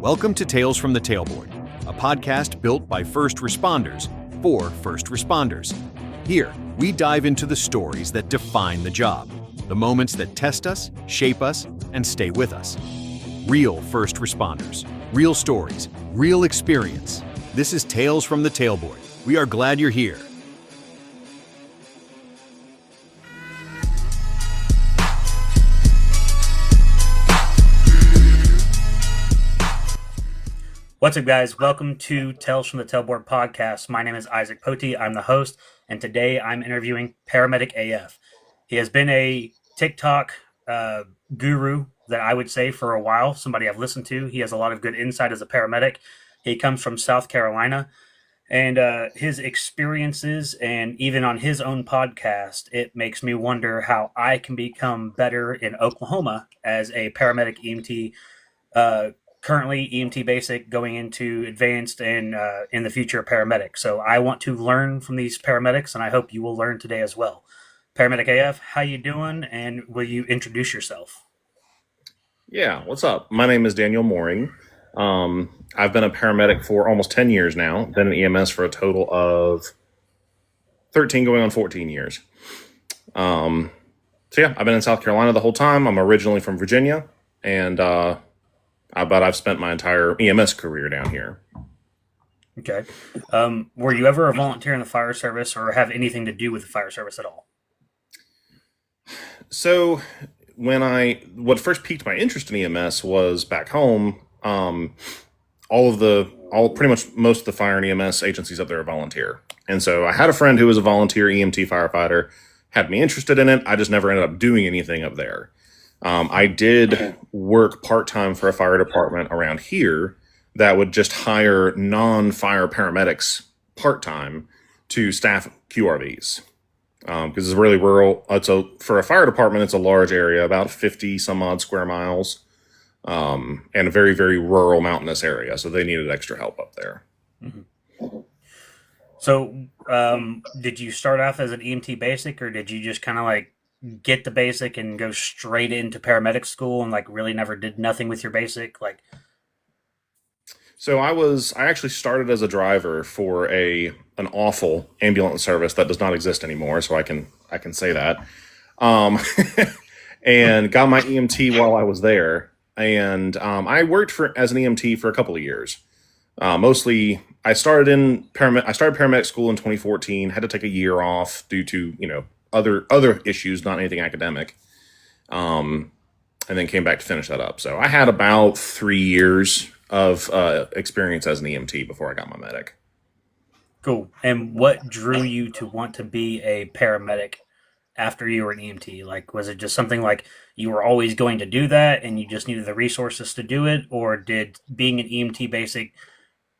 Welcome to Tales from the Tailboard, a podcast built by first responders for first responders. Here, we dive into the stories that define the job, the moments that test us, shape us, and stay with us. Real first responders, real stories, real experience. This is Tales from the Tailboard. We are glad you're here. What's up, guys? Welcome to Tales from the Tailboard Podcast. My name is Isaac Poti. I'm the host, and today I'm interviewing Paramedic AF. He has been a TikTok guru that I would say for a while, somebody I've listened to. He has a lot of good insight as a paramedic. He comes from South Carolina, and his experiences, and even on his own podcast, it makes me wonder how I can become better in Oklahoma as a paramedic EMT, currently EMT basic, going into advanced, and in the future paramedic. So I want to learn from these paramedics, and I hope you will learn today as well. Paramedic AF, how you doing? And will you introduce yourself? Yeah, what's up? My name is Daniel Mooring. I've been a paramedic for almost 10 years now. Been in EMS for a total of 13 going on 14 years. So yeah, I've been in South Carolina the whole time. I'm originally from Virginia, and I've spent my entire EMS career down here. Okay. Were you ever a volunteer in the fire service or have anything to do with the fire service at all? So what first piqued my interest in EMS was back home. Pretty much most of the fire and EMS agencies up there are volunteer. And so I had a friend who was a volunteer EMT firefighter, had me interested in it. I just never ended up doing anything up there. I did work part-time for a fire department around here that would just hire non-fire paramedics part-time to staff QRVs. Because it's really rural. For a fire department, it's a large area, about 50 some odd square miles, and a very, very rural mountainous area. So they needed extra help up there. Mm-hmm. So did you start off as an EMT basic, or did you just kind of like get the basic and go straight into paramedic school and like really never did nothing with your basic? So I actually started as a driver for an awful ambulance service that does not exist anymore, so I can say that. And got my EMT while I was there, and I worked as an EMT for a couple of years. Mostly, I started paramedic school in 2014. Had to take a year off due to other issues, not anything academic. And then came back to finish that up. So I had about 3 years of experience as an EMT before I got my medic. Cool. And what drew you to want to be a paramedic after you were an EMT? Like, was it just something like you were always going to do that and you just needed the resources to do it? Or did being an EMT basic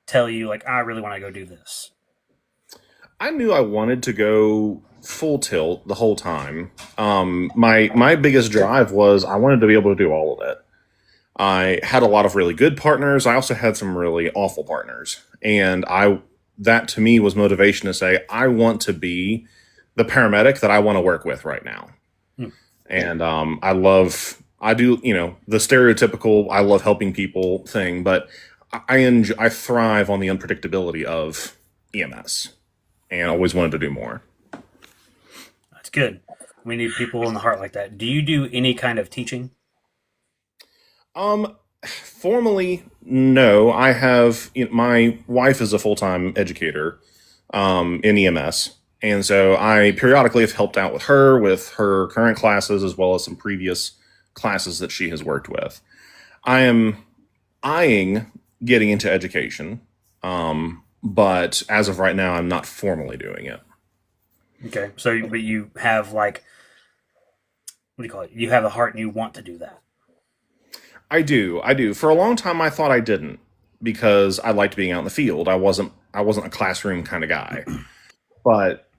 tell you, like, I really want to go do this? I knew I wanted to go full tilt the whole time. My biggest drive was I wanted to be able to do all of it. I had a lot of really good partners. I also had some really awful partners. And that to me was motivation to say, I want to be the paramedic that I want to work with right now. And I do the stereotypical, I love helping people thing, but I thrive on the unpredictability of EMS and always wanted to do more. That's good. We need people in the heart like that. Do you do any kind of teaching? Formally, no. I have, my wife is a full-time educator, in EMS. And so I periodically have helped out with her current classes, as well as some previous classes that she has worked with. I am eyeing getting into education. But as of right now, I'm not formally doing it. Okay. So, but you have what do you call it? You have a heart and you want to do that. I do. For a long time, I thought I didn't because I liked being out in the field. I wasn't a classroom kind of guy. But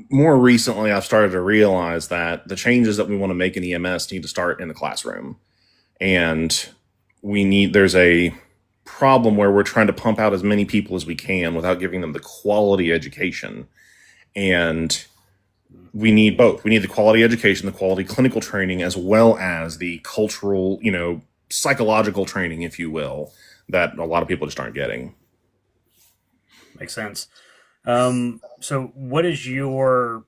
more recently, I've started to realize that the changes that we want to make in EMS need to start in the classroom. And there's a problem where we're trying to pump out as many people as we can without giving them the quality education. And we need both. We need the quality education, the quality clinical training, as well as the cultural, psychological training, if you will, that a lot of people just aren't getting. Makes sense. So what is your,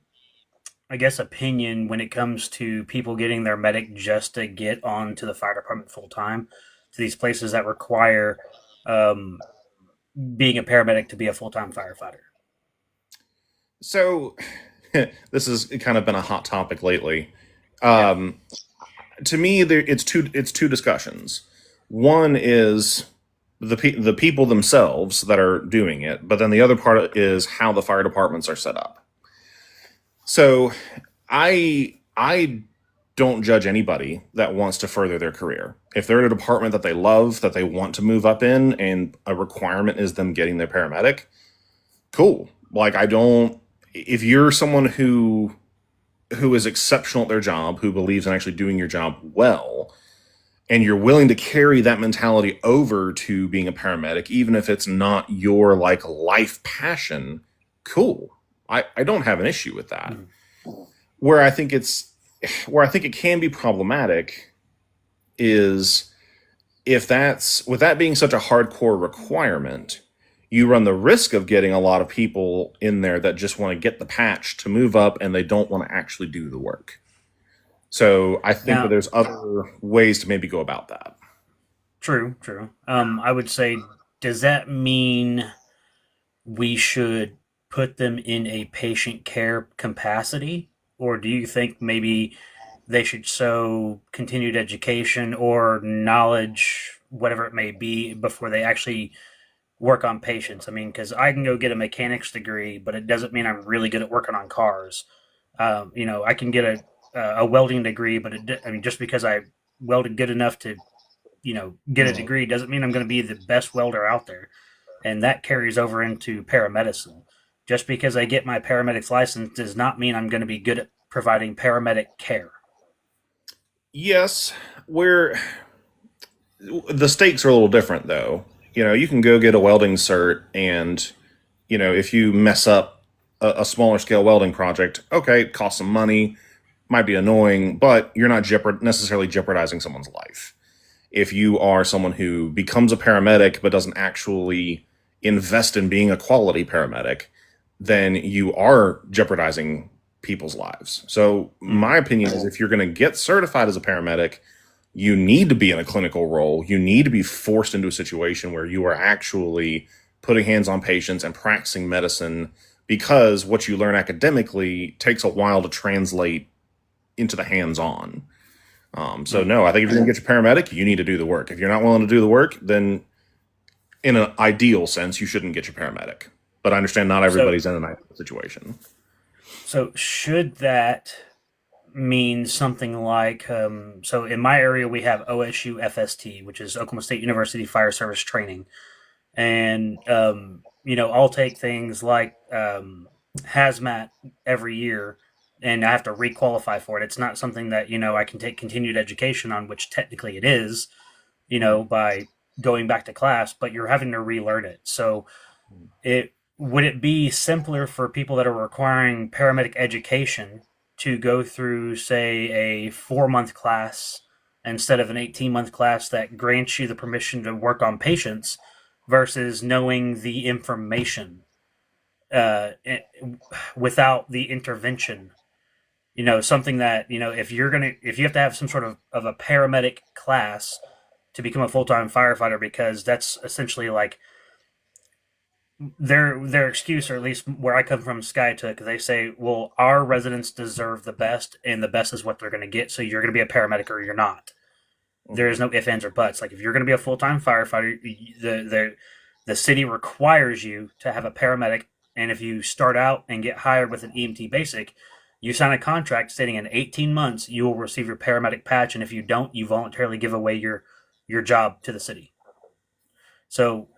I guess, opinion when it comes to people getting their medic just to get onto the fire department full time, to these places that require um, being a paramedic to be a full time firefighter? So this has kind of been a hot topic lately. To me, it's two discussions. One is the people themselves that are doing it, but then the other part is how the fire departments are set up. So I don't judge anybody that wants to further their career. If they're in a department that they love, that they want to move up in, and a requirement is them getting their paramedic, cool. Like, if you're someone who is exceptional at their job, who believes in actually doing your job well, and you're willing to carry that mentality over to being a paramedic, even if it's not your like life passion, cool. I don't have an issue with that. Where I think it can be problematic is with that being such a hardcore requirement, you run the risk of getting a lot of people in there that just want to get the patch to move up and they don't want to actually do the work. So I think that there's other ways to maybe go about that. True. I would say, does that mean we should put them in a patient care capacity? Or do you think maybe they should show continued education or knowledge, whatever it may be, before they actually work on patients? I mean, because I can go get a mechanics degree, but it doesn't mean I'm really good at working on cars. I can get a welding degree, but just because I welded good enough to, get a degree doesn't mean I'm going to be the best welder out there. And that carries over into paramedicine. Just because I get my paramedic's license does not mean I'm going to be good at providing paramedic care. Yes, the stakes are a little different, though. You can go get a welding cert, and, if you mess up a smaller scale welding project, okay, it costs some money, might be annoying, but you're not necessarily jeopardizing someone's life. If you are someone who becomes a paramedic but doesn't actually invest in being a quality paramedic, then you are jeopardizing people's lives. So my opinion is, if you're going to get certified as a paramedic, you need to be in a clinical role. You need to be forced into a situation where you are actually putting hands on patients and practicing medicine, because what you learn academically takes a while to translate into the hands-on. No, I think if you're going to get your paramedic, you need to do the work. If you're not willing to do the work, then in an ideal sense, you shouldn't get your paramedic. But I understand not everybody's in an ideal situation. So should that mean something like, so in my area we have OSU FST, which is Oklahoma State University Fire Service Training. And, I'll take things like hazmat every year, and I have to requalify for it. It's not something that, I can take continued education on, which technically it is, by going back to class, but you're having to relearn it. So would it be simpler for people that are requiring paramedic education to go through, say, a 4-month class instead of an 18-month class that grants you the permission to work on patients, versus knowing the information without the intervention? Something that, if you have to have some sort of a paramedic class to become a full-time firefighter, because that's essentially like their excuse, or at least where I come from, SkyTook, they say, well, our residents deserve the best, and the best is what they're going to get, so you're going to be a paramedic or you're not. There is no ifs, ands, or buts. Like, if you're going to be a full-time firefighter, the city requires you to have a paramedic, and if you start out and get hired with an EMT basic, you sign a contract stating in 18 months you will receive your paramedic patch, and if you don't, you voluntarily give away your job to the city. So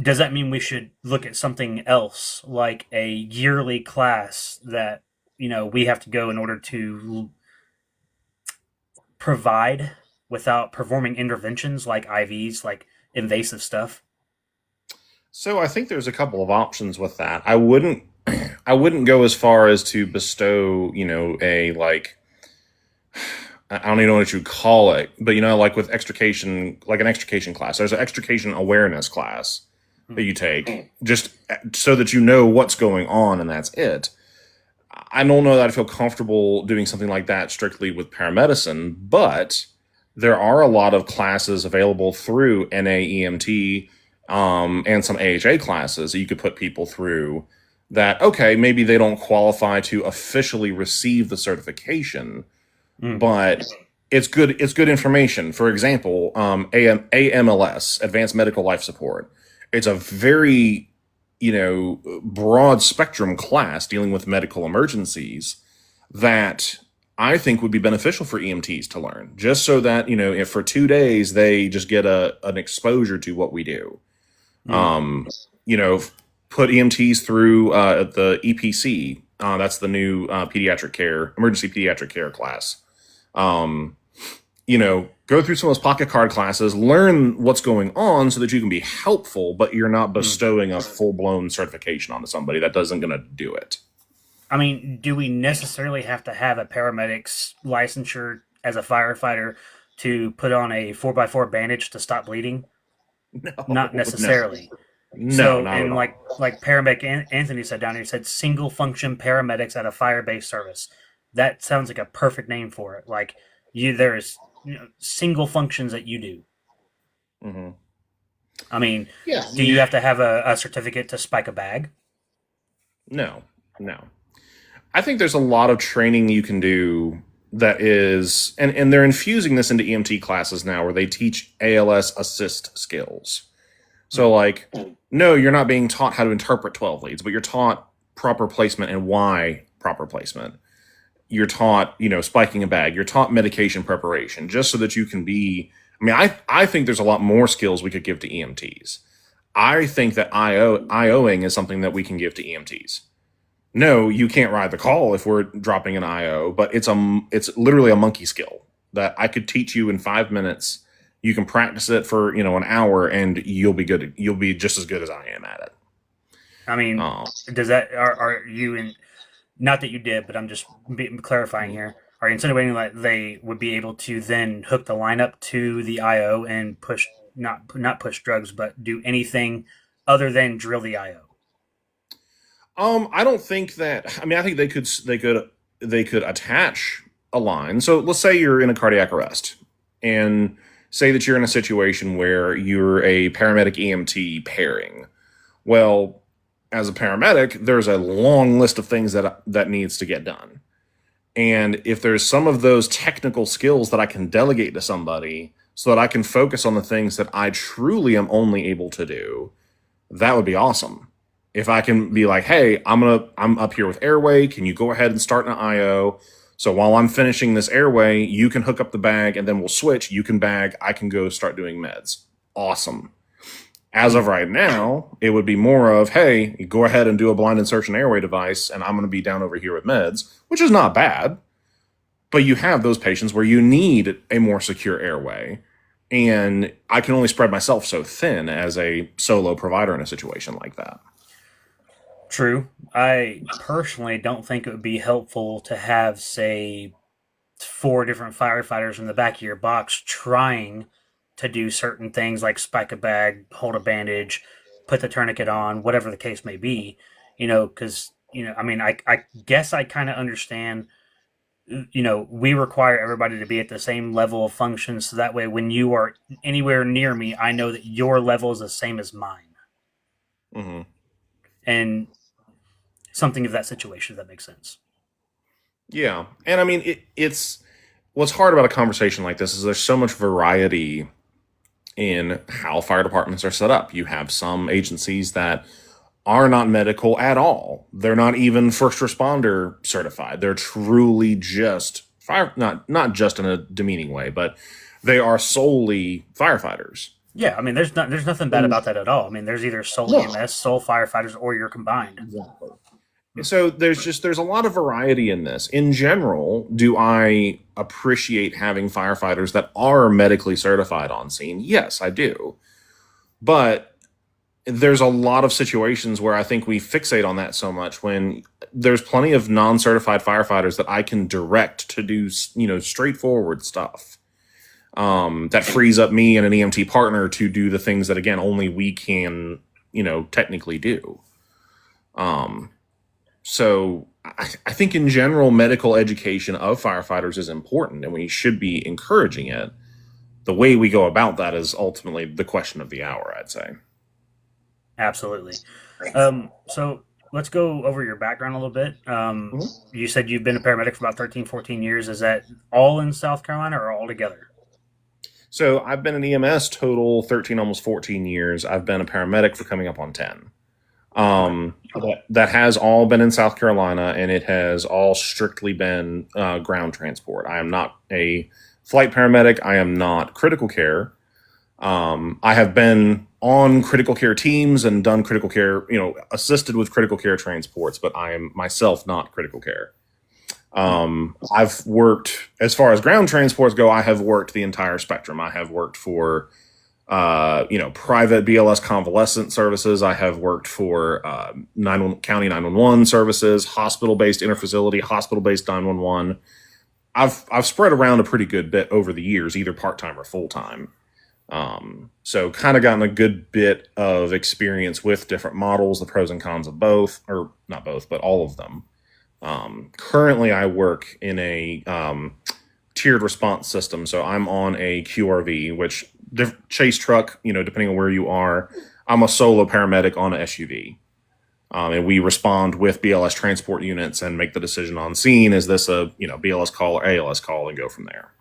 does that mean we should look at something else, like a yearly class that, we have to go in order to provide without performing interventions like IVs, like invasive stuff? So I think there's a couple of options with that. I wouldn't go as far as to bestow, I don't even know what you would call it, but like with extrication, like an extrication class, there's an extrication awareness class that you take just so that you know what's going on, and that's it. I don't know that I feel comfortable doing something like that strictly with paramedicine, but there are a lot of classes available through NAEMT and some AHA classes that you could put people through that, okay, maybe they don't qualify to officially receive the certification, but it's good information. For example, AMLS, Advanced Medical Life Support. It's a very, broad spectrum class dealing with medical emergencies that I think would be beneficial for EMTs to learn, just so that, if for 2 days they just get an exposure to what we do. Put EMTs through the EPC. That's the new emergency pediatric care class. Go through some of those pocket card classes, learn what's going on so that you can be helpful, but you're not bestowing a full-blown certification onto somebody that doesn't going to do it. I mean, do we necessarily have to have a paramedic's licensure as a firefighter to put on a 4x4 bandage to stop bleeding? No, not necessarily. No, so, not and at like paramedic Anthony said down here, said single function paramedics at a fire-based service. That sounds like a perfect name for it. Like there's single functions that you do. Mm-hmm. I mean, yeah. Do you have to have a certificate to spike a bag? No. I think there's a lot of training you can do that is, and they're infusing this into EMT classes now where they teach ALS assist skills. So no, you're not being taught how to interpret 12 leads, but you're taught proper placement and why proper placement. You're taught, spiking a bag. You're taught medication preparation, just so that you can be. I mean, I think there's a lot more skills we could give to EMTs. I think that IOing is something that we can give to EMTs. No, you can't ride the call if we're dropping an IO, but it's literally a monkey skill that I could teach you in 5 minutes. You can practice it for an hour, and you'll be good. You'll be just as good as I am at it. I mean, does that are you in? Not that you did, but I'm just clarifying here. Are you insinuating that they would be able to then hook the lineup to the IO and push not push drugs, but do anything other than drill the IO? I don't think that. I mean, I think they could attach a line. So let's say you're in a cardiac arrest, and say that you're in a situation where you're a paramedic EMT pairing. Well, as a paramedic, there's a long list of things that needs to get done. And if there's some of those technical skills that I can delegate to somebody so that I can focus on the things that I truly am only able to do, that would be awesome. If I can be like, hey, I'm up here with airway. Can you go ahead and start an IO? So while I'm finishing this airway, you can hook up the bag and then we'll switch. You can bag. I can go start doing meds. Awesome. As of right now, it would be more of, hey, you go ahead and do a blind insertion airway device, and I'm going to be down over here with meds, which is not bad. But you have those patients where you need a more secure airway, and I can only spread myself so thin as a solo provider in a situation like that. True. I personally don't think it would be helpful to have, say, 4 different firefighters in the back of your box trying to do certain things like spike a bag, hold a bandage, put the tourniquet on, whatever the case may be, because, I mean, I guess I kind of understand, we require everybody to be at the same level of function. So that way, when you are anywhere near me, I know that your level is the same as mine. Mm-hmm. And something of that situation, if that makes sense. Yeah. And I mean, it's what's hard about a conversation like this is there's so much variety in how fire departments are set up. You have some agencies that are not medical at all. They're not even first responder certified. They're truly just fire, not just in a demeaning way, but they are solely firefighters. Yeah, I mean, there's nothing bad about that at all. I mean, there's either sole EMS, sole firefighters, or you're combined. Exactly. So there's a lot of variety in this. In general, do I appreciate having firefighters that are medically certified on scene? Yes, I do. But there's a lot of situations where I think we fixate on that so much when there's plenty of non-certified firefighters that I can direct to do, straightforward stuff. That frees up me and an EMT partner to do the things that, again, only we can, technically do. So I think in general, medical education of firefighters is important, and we should be encouraging it. The way we go about that is ultimately the question of the hour, I'd say. Absolutely. So let's go over your background a little bit. You said you've been a paramedic for about 13, 14 years. Is that all in South Carolina or all together? So I've been an EMS total 13, almost 14 years. I've been a paramedic for coming up on 10. That has all been in South Carolina, and it has all strictly been ground transport. I am not a flight paramedic. I am not critical care. I have been on critical care teams and done critical care, assisted with critical care transports, but I am myself not critical care. I've worked, as far as ground transports go, I have worked the entire spectrum. I have worked for, private BLS convalescent services. I have worked for county 911 services, hospital-based interfacility, hospital-based 911. I've spread around a pretty good bit over the years, either part-time or full-time. So kind of gotten a good bit of experience with different models, the pros and cons of both, or not both, but all of them. Currently I work in a tiered response system. So I'm on a QRV, which chase truck, depending on where you are. I'm a solo paramedic on an SUV. And we respond with BLS transport units and make the decision on scene. Is this a, BLS call or ALS call, and go from there.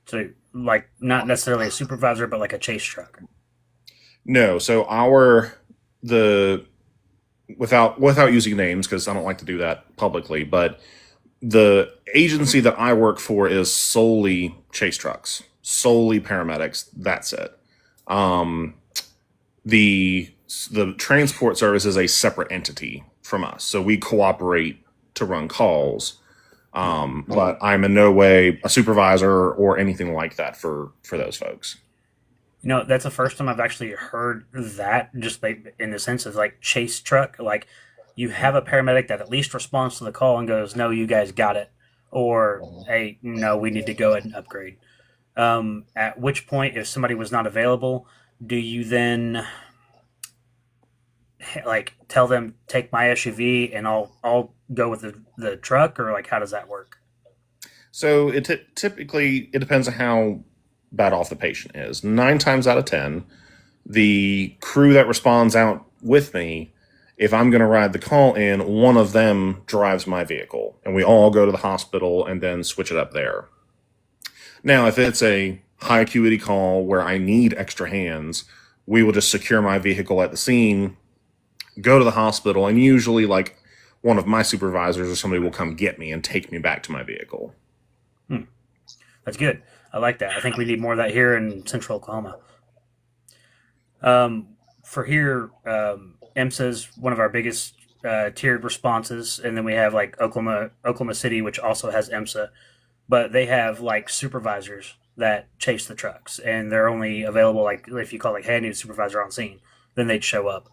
So like not necessarily a supervisor, but like a chase truck. No. So without using names, because I don't like to do that publicly, but the agency that I work for is solely chase trucks, solely paramedics. That's it. The transport service is a separate entity from us, so we cooperate to run calls. But I'm in no way a supervisor or anything like that for those folks. That's the first time I've actually heard that, just like in the sense of like chase truck. Like you have a paramedic that at least responds to the call and goes, "No, you guys got it," or "Hey, no, we need to go ahead and upgrade." At which point, if somebody was not available, do you then like tell them take my SUV and I'll go with the truck, or like how does that work? So it typically depends on how bad off the patient is. 9 times out of 10, the crew that responds out with me, if I'm going to ride the call in, one of them drives my vehicle, and we all go to the hospital and then switch it up there. Now, if it's a high acuity call where I need extra hands, we will just secure my vehicle at the scene, go to the hospital, and usually like one of my supervisors or somebody will come get me and take me back to my vehicle. That's good. I like that. I think we need more of that here in Central Oklahoma. For here, EMSA is one of our biggest tiered responses, and then we have like Oklahoma City, which also has EMSA, but they have like supervisors that chase the trucks, and they're only available like if you call like, "Hey, I need a supervisor on scene," then they'd show up.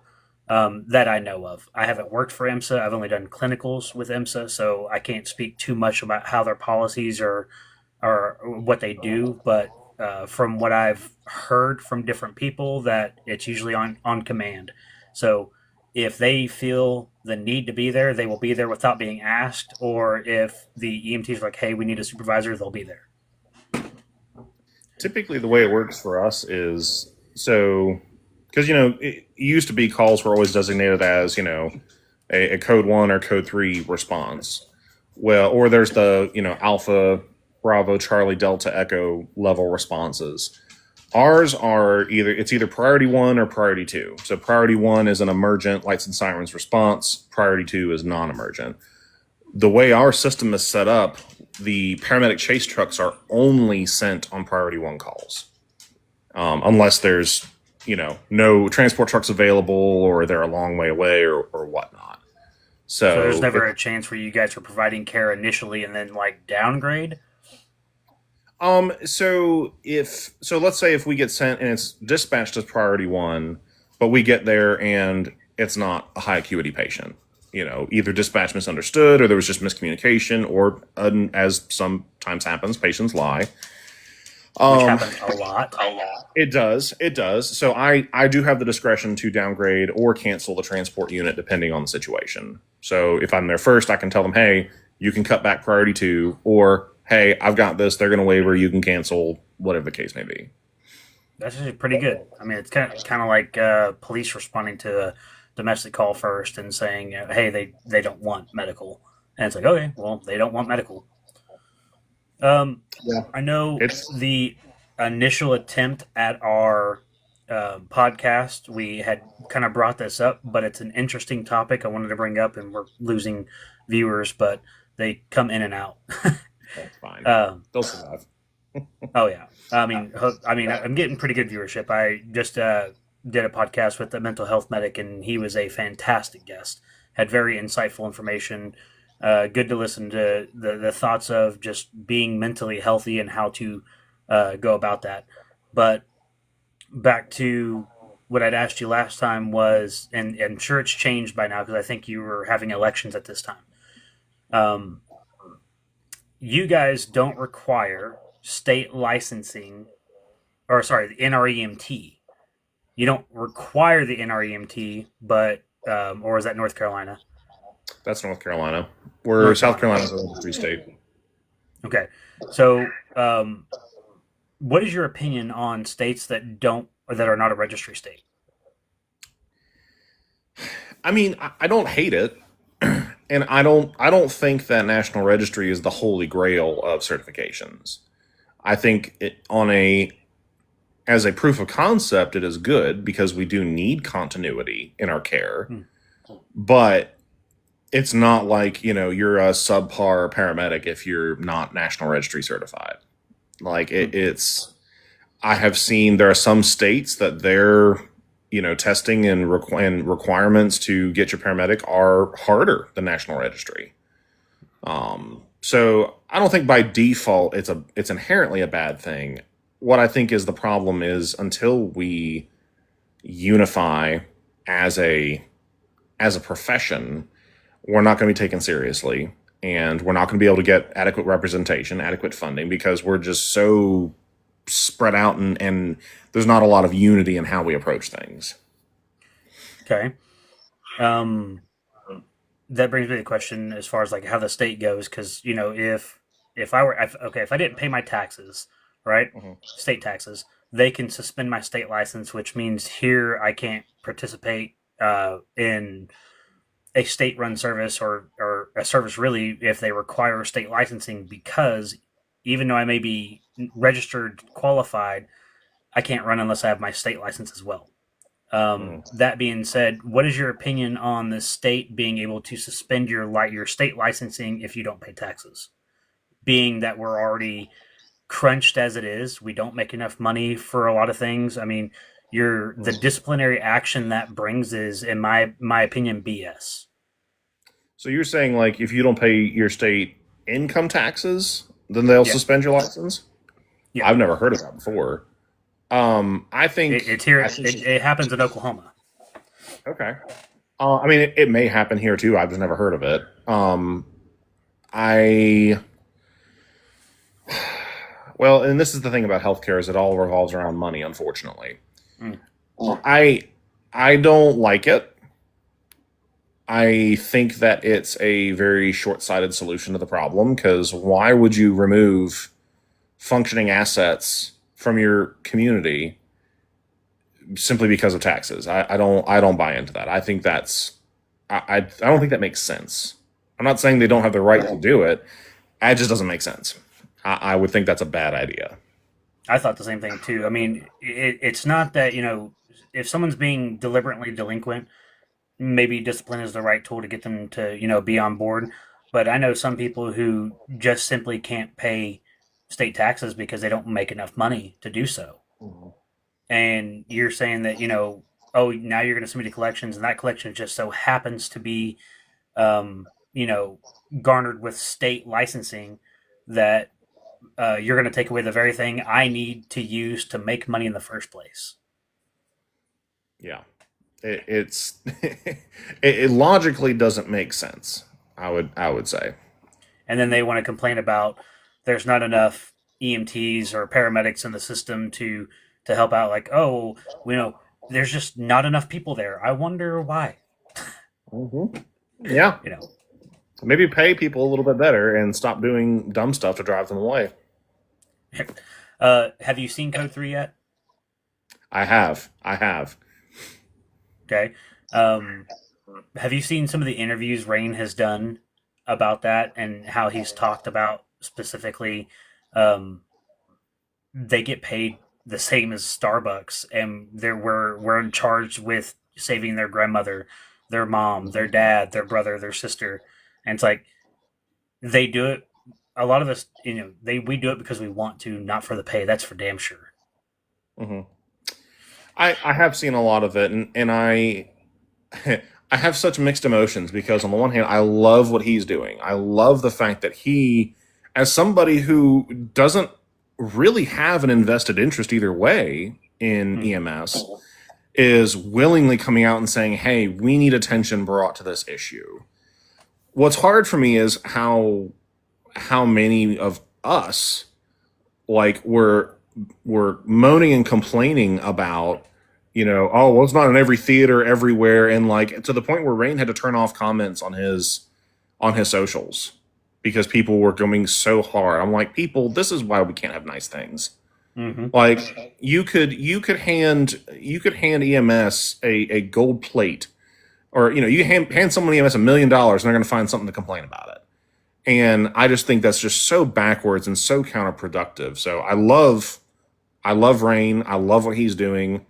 That I know of. I haven't worked for EMSA. I've only done clinicals with EMSA, so I can't speak too much about how their policies or what they do. But from what I've heard from different people, that it's usually on command. So if they feel the need to be there, they will be there without being asked. Or if the EMTs are like, "Hey, we need a supervisor," they'll be there. Typically, the way it works for us is so. Because, it used to be calls were always designated as, a code 1 or code 3 response. Well, or there's the, Alpha, Bravo, Charlie, Delta, Echo level responses. Ours are either priority 1 or priority 2. So priority 1 is an emergent lights and sirens response. Priority 2 is non-emergent. The way our system is set up, the paramedic chase trucks are only sent on priority 1 calls. Unless there's no transport trucks available, or they're a long way away, or whatnot. So there's never a chance where you guys are providing care initially and then like downgrade. So let's say if we get sent and it's dispatched as priority 1, but we get there and it's not a high acuity patient. Either dispatch misunderstood or there was just miscommunication or, as sometimes happens, patients lie. Which happens a lot. It does. So I do have the discretion to downgrade or cancel the transport unit depending on the situation. So if I'm there first, I can tell them, hey, you can cut back priority 2, or hey, I've got this, they're going to waiver, you can cancel, whatever the case may be. That's actually pretty good. I mean, it's kind of like police responding to a domestic call first and saying, hey, they don't want medical. And it's like, okay, well, they don't want medical. I know the initial attempt at our podcast, we had kind of brought this up, but it's an interesting topic I wanted to bring up, and we're losing viewers, but they come in and out. That's fine. They'll survive. Oh yeah. I mean, I'm getting pretty good viewership. I just did a podcast with a mental health medic, and he was a fantastic guest. Had very insightful information. Good to listen to the thoughts of just being mentally healthy and how to go about that. But back to what I'd asked you last time was, and I'm sure it's changed by now because I think you were having elections at this time. You guys don't require state licensing, or sorry, the NREMT. You don't require the NREMT, but or is that North Carolina? That's North Carolina. We're South Carolina's a registry state. Okay, so what is your opinion on states that are not a registry state? I mean, I don't hate it, and I don't think that national registry is the holy grail of certifications. I think as a proof of concept, it is good because we do need continuity in our care, but it's not like, you're a subpar paramedic if you're not national registry certified. Like I have seen there are some states that their, testing and requirements to get your paramedic are harder than national registry. So I don't think by default it's inherently a bad thing. What I think is the problem is until we unify as a profession, we're not going to be taken seriously, and we're not going to be able to get adequate representation, adequate funding, because we're just so spread out and there's not a lot of unity in how we approach things. Okay. That brings me to the question as far as like how the state goes, because if I didn't pay my taxes, right, state taxes, they can suspend my state license, which means here I can't participate in a state-run service or a service really if they require state licensing, because even though I may be registered qualified, I can't run unless I have my state license as well. That being said, what is your opinion on the state being able to suspend your state licensing if you don't pay taxes? Being that we're already crunched as it is, we don't make enough money for a lot of things. I mean, the disciplinary action that brings is, in my opinion, BS. So you're saying, like, if you don't pay your state income taxes, then they'll suspend your license? Yeah. I've never heard of that before. I think it's here. It happens in Oklahoma. Okay. I mean, it may happen here too. I've just never heard of it. Well, and this is the thing about healthcare, is it all revolves around money, unfortunately. I don't like it. I think that it's a very short-sighted solution to the problem, because why would you remove functioning assets from your community simply because of taxes? I don't buy into that. I think I don't think that makes sense. I'm not saying they don't have the right to do it. It just doesn't make sense. I would think that's a bad idea. I thought the same thing too. I mean, it's not that, if someone's being deliberately delinquent, maybe discipline is the right tool to get them to, be on board. But I know some people who just simply can't pay state taxes because they don't make enough money to do so. Mm-hmm. And you're saying that, now you're going to submit to collections, and that collection just so happens to be, garnered with state licensing, that you're going to take away the very thing I need to use to make money in the first place. Yeah. it's it logically doesn't make sense. I would say. And then they want to complain about there's not enough EMTs or paramedics in the system to help out. Like, oh, there's just not enough people there. I wonder why. Mm-hmm. Yeah, maybe pay people a little bit better and stop doing dumb stuff to drive them away. Have you seen Code 3 yet? I have. Okay. Have you seen some of the interviews Rain has done about that and how he's talked about specifically they get paid the same as Starbucks, and we're in charge with saving their grandmother, their mom, their dad, their brother, their sister, and it's like they do it. A lot of us, we do it because we want to, not for the pay. That's for damn sure. Mm-hmm. I have seen a lot of it, and I I have such mixed emotions because on the one hand, I love what he's doing. I love the fact that he, as somebody who doesn't really have an invested interest either way in EMS, is willingly coming out and saying, hey, we need attention brought to this issue. What's hard for me is how many of us were moaning and complaining about, oh, well, it's not in every theater everywhere, and to the point where Rain had to turn off comments on his socials because people were going so hard. I'm like, people, this is why we can't have nice things. Mm-hmm. You could hand EMS a gold plate, or you hand someone EMS $1 million and they're going to find something to complain about it. And I just think that's just so backwards and so counterproductive. So I love Rain. I love what he's doing.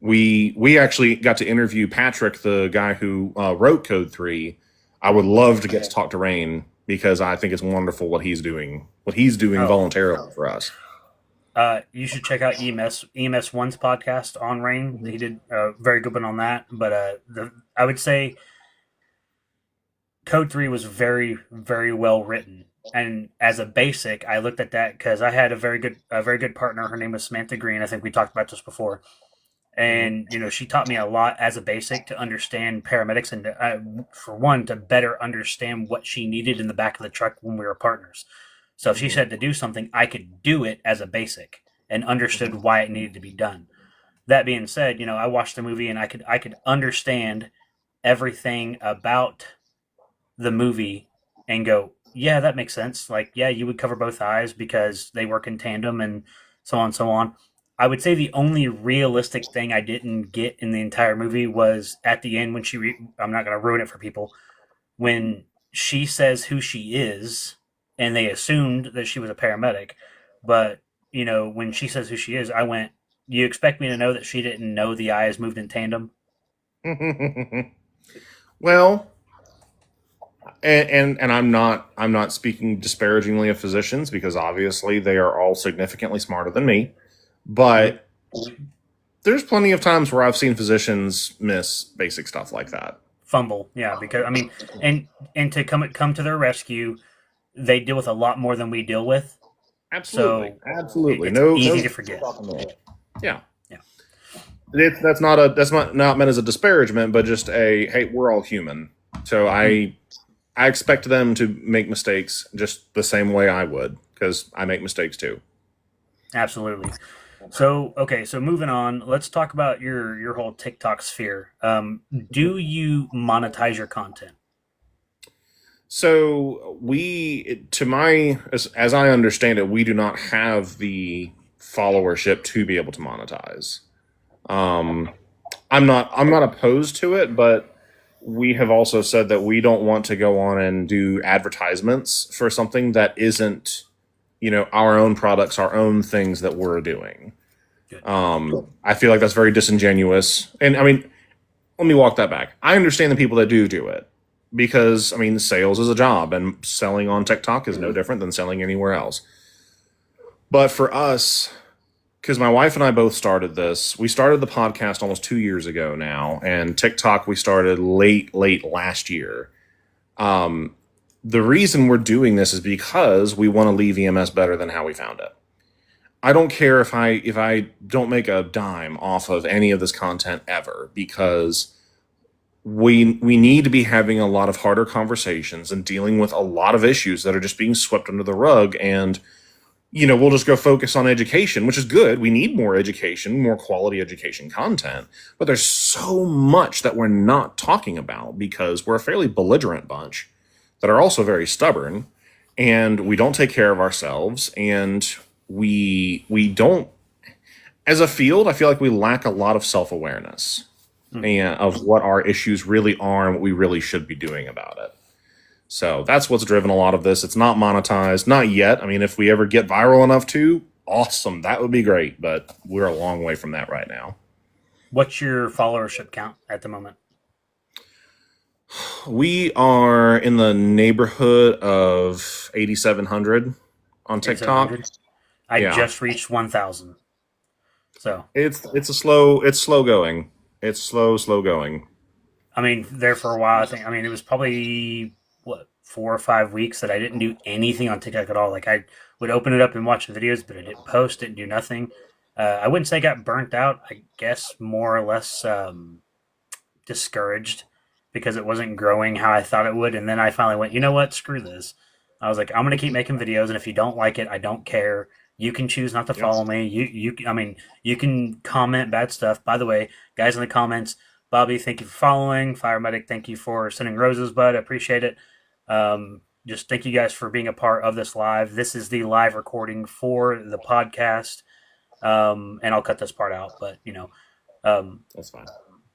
We actually got to interview Patrick, the guy who wrote Code 3. I would love to get to talk to Rain because I think it's wonderful what he's doing voluntarily for us. You should check out EMS1's podcast on Rain. He did a very good one on that. But I would say Code 3 was very, very well written. And as a basic, I looked at that because I had a very good partner. Her name was Samantha Green. I think we talked about this before. And, she taught me a lot as a basic to understand paramedics and for one, to better understand what she needed in the back of the truck when we were partners. So if she said to do something, I could do it as a basic and understood why it needed to be done. That being said, I watched the movie and I could understand everything about the movie and go, yeah, that makes sense. You would cover both eyes because they work in tandem and so on and so on. I would say the only realistic thing I didn't get in the entire movie was at the end when I'm not going to ruin it for people, when she says who she is, and they assumed that she was a paramedic. But, when she says who she is, I went, you expect me to know that she didn't know the eyes moved in tandem? Well, and I'm not speaking disparagingly of physicians because obviously they are all significantly smarter than me. But there's plenty of times where I've seen physicians miss basic stuff like that. Fumble, yeah, because and to come to their rescue, they deal with a lot more than we deal with. Absolutely, so absolutely. It's easy to forget. Yeah. That's not meant as a disparagement, but just hey, we're all human. So I expect them to make mistakes just the same way I would, because I make mistakes too. Absolutely. So moving on, let's talk about your whole TikTok sphere. Do you monetize your content? So as I understand it, we do not have the followership to be able to monetize. I'm not opposed to it, but we have also said that we don't want to go on and do advertisements for something that isn't, our own products, our own things that we're doing. I feel like that's very disingenuous. And let me walk that back. I understand the people that do it because, sales is a job and selling on TikTok is no different than selling anywhere else. But for us, because my wife and I both started this, we started the podcast almost 2 years ago now, and TikTok we started late last year. The reason we're doing this is because we want to leave EMS better than how we found it. I don't care if I don't make a dime off of any of this content ever, because we need to be having a lot of harder conversations and dealing with a lot of issues that are just being swept under the rug. And, we'll just go focus on education, which is good. We need more education, more quality education content. But there's so much that we're not talking about because we're a fairly belligerent bunch that are also very stubborn, and we don't take care of ourselves, and we don't, as a field, I feel like we lack a lot of self-awareness and of what our issues really are and what we really should be doing about it. So that's what's driven a lot of this. It's not monetized, not yet. I mean, if we ever get viral enough to, awesome, that would be great, but we're a long way from that right now. What's your followership count at the moment? We are in the neighborhood of 8,700 on TikTok. I just reached 1,000. So it's slow going. It's slow going. I mean, there for a while, it was probably 4 or 5 weeks that I didn't do anything on TikTok at all. Like, I would open it up and watch the videos, but I didn't post, didn't do nothing. I wouldn't say I got burnt out. I guess more or less discouraged because it wasn't growing how I thought it would. And then I finally went, you know what? Screw this. I was like, I'm going to keep making videos, and if you don't like it, I don't care. You can choose not to follow me. You can comment bad stuff. By the way, guys in the comments, Bobby, thank you for following. Firemedic, thank you for sending roses, bud. I appreciate it. Just thank you guys for being a part of this live. This is the live recording for the podcast. And I'll cut this part out, but that's fine.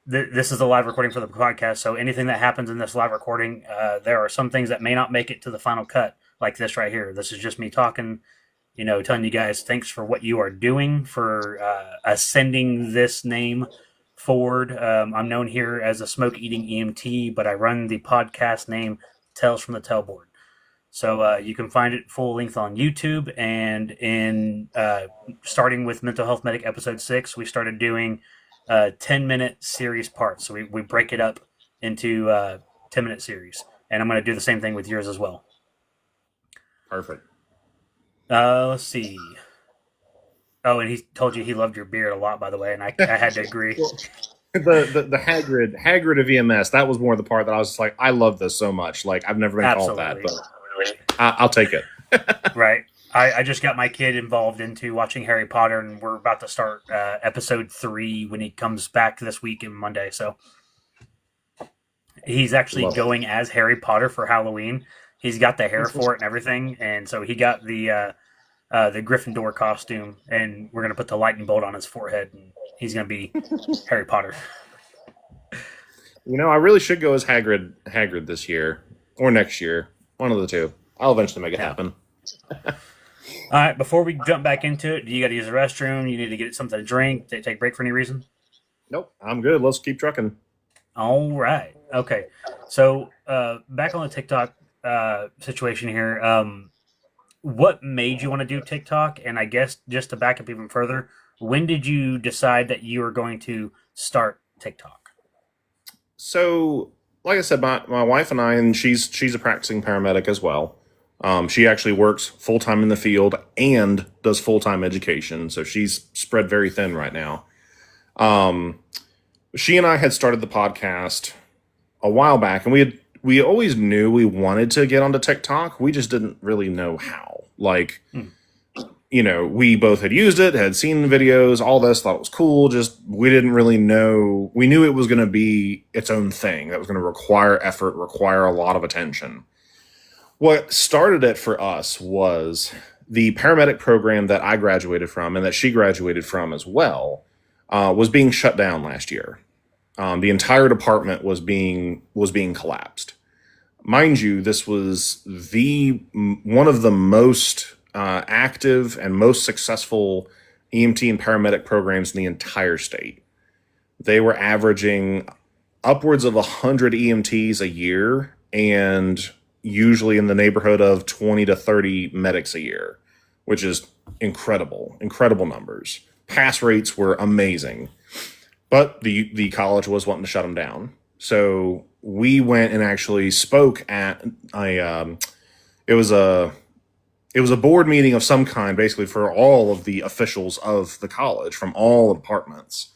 This is the live recording for the podcast. So anything that happens in this live recording, there are some things that may not make it to the final cut, like this right here. This is just me talking, telling you guys thanks for what you are doing for ascending this name forward. I'm known here as a smoke eating EMT, but I run the podcast name Tales from the Tailboard. So you can find it full length on YouTube, and in starting with Mental Health Medic episode 6, we started doing 10-minute series parts. So we break it up into 10-minute series, and I'm going to do the same thing with yours as well. Perfect. Let's see. Oh, and he told you he loved your beard a lot, by the way, and I had to agree. The Hagrid of EMS, that was more the part that I was just like, I love this so much. Like, I've never been called that, but I'll take it. Right. I just got my kid involved into watching Harry Potter, and we're about to start episode 3 when he comes back this week and Monday. So he's actually going as Harry Potter for Halloween. He's got the hair for it and everything, and so he got the Gryffindor costume, and we're gonna put the lightning bolt on his forehead, and he's gonna be Harry Potter. I really should go as Hagrid this year or next year, one of the two. I'll eventually make it happen. All right, before we jump back into it, do you got to use the restroom? You need to get something to drink? Take a break for any reason? Nope, I'm good. Let's keep trucking. All right. Okay. So back on the TikTok situation here. What made you want to do TikTok? And I guess just to back up even further, when did you decide that you were going to start TikTok? So, like I said, my wife and I, and she's a practicing paramedic as well. She actually works full-time in the field and does full-time education. So she's spread very thin right now. She and I had started the podcast a while back, and we always knew we wanted to get onto TikTok. We just didn't really know how. Like, we both had used it, had seen the videos, all this, thought it was cool. Just, we didn't really know. We knew it was going to be its own thing that was going to require effort, require a lot of attention. What started it for us was the paramedic program that I graduated from and that she graduated from as well was being shut down last year. The entire department was being collapsed. Mind you, this was one of the most active and most successful EMT and paramedic programs in the entire state. They were averaging upwards of 100 EMTs a year, and usually in the neighborhood of 20 to 30 medics a year, which is incredible numbers. Pass rates were amazing, but the college was wanting to shut them down. So we went and actually spoke at it was a it was a board meeting of some kind, basically for all of the officials of the college from all departments.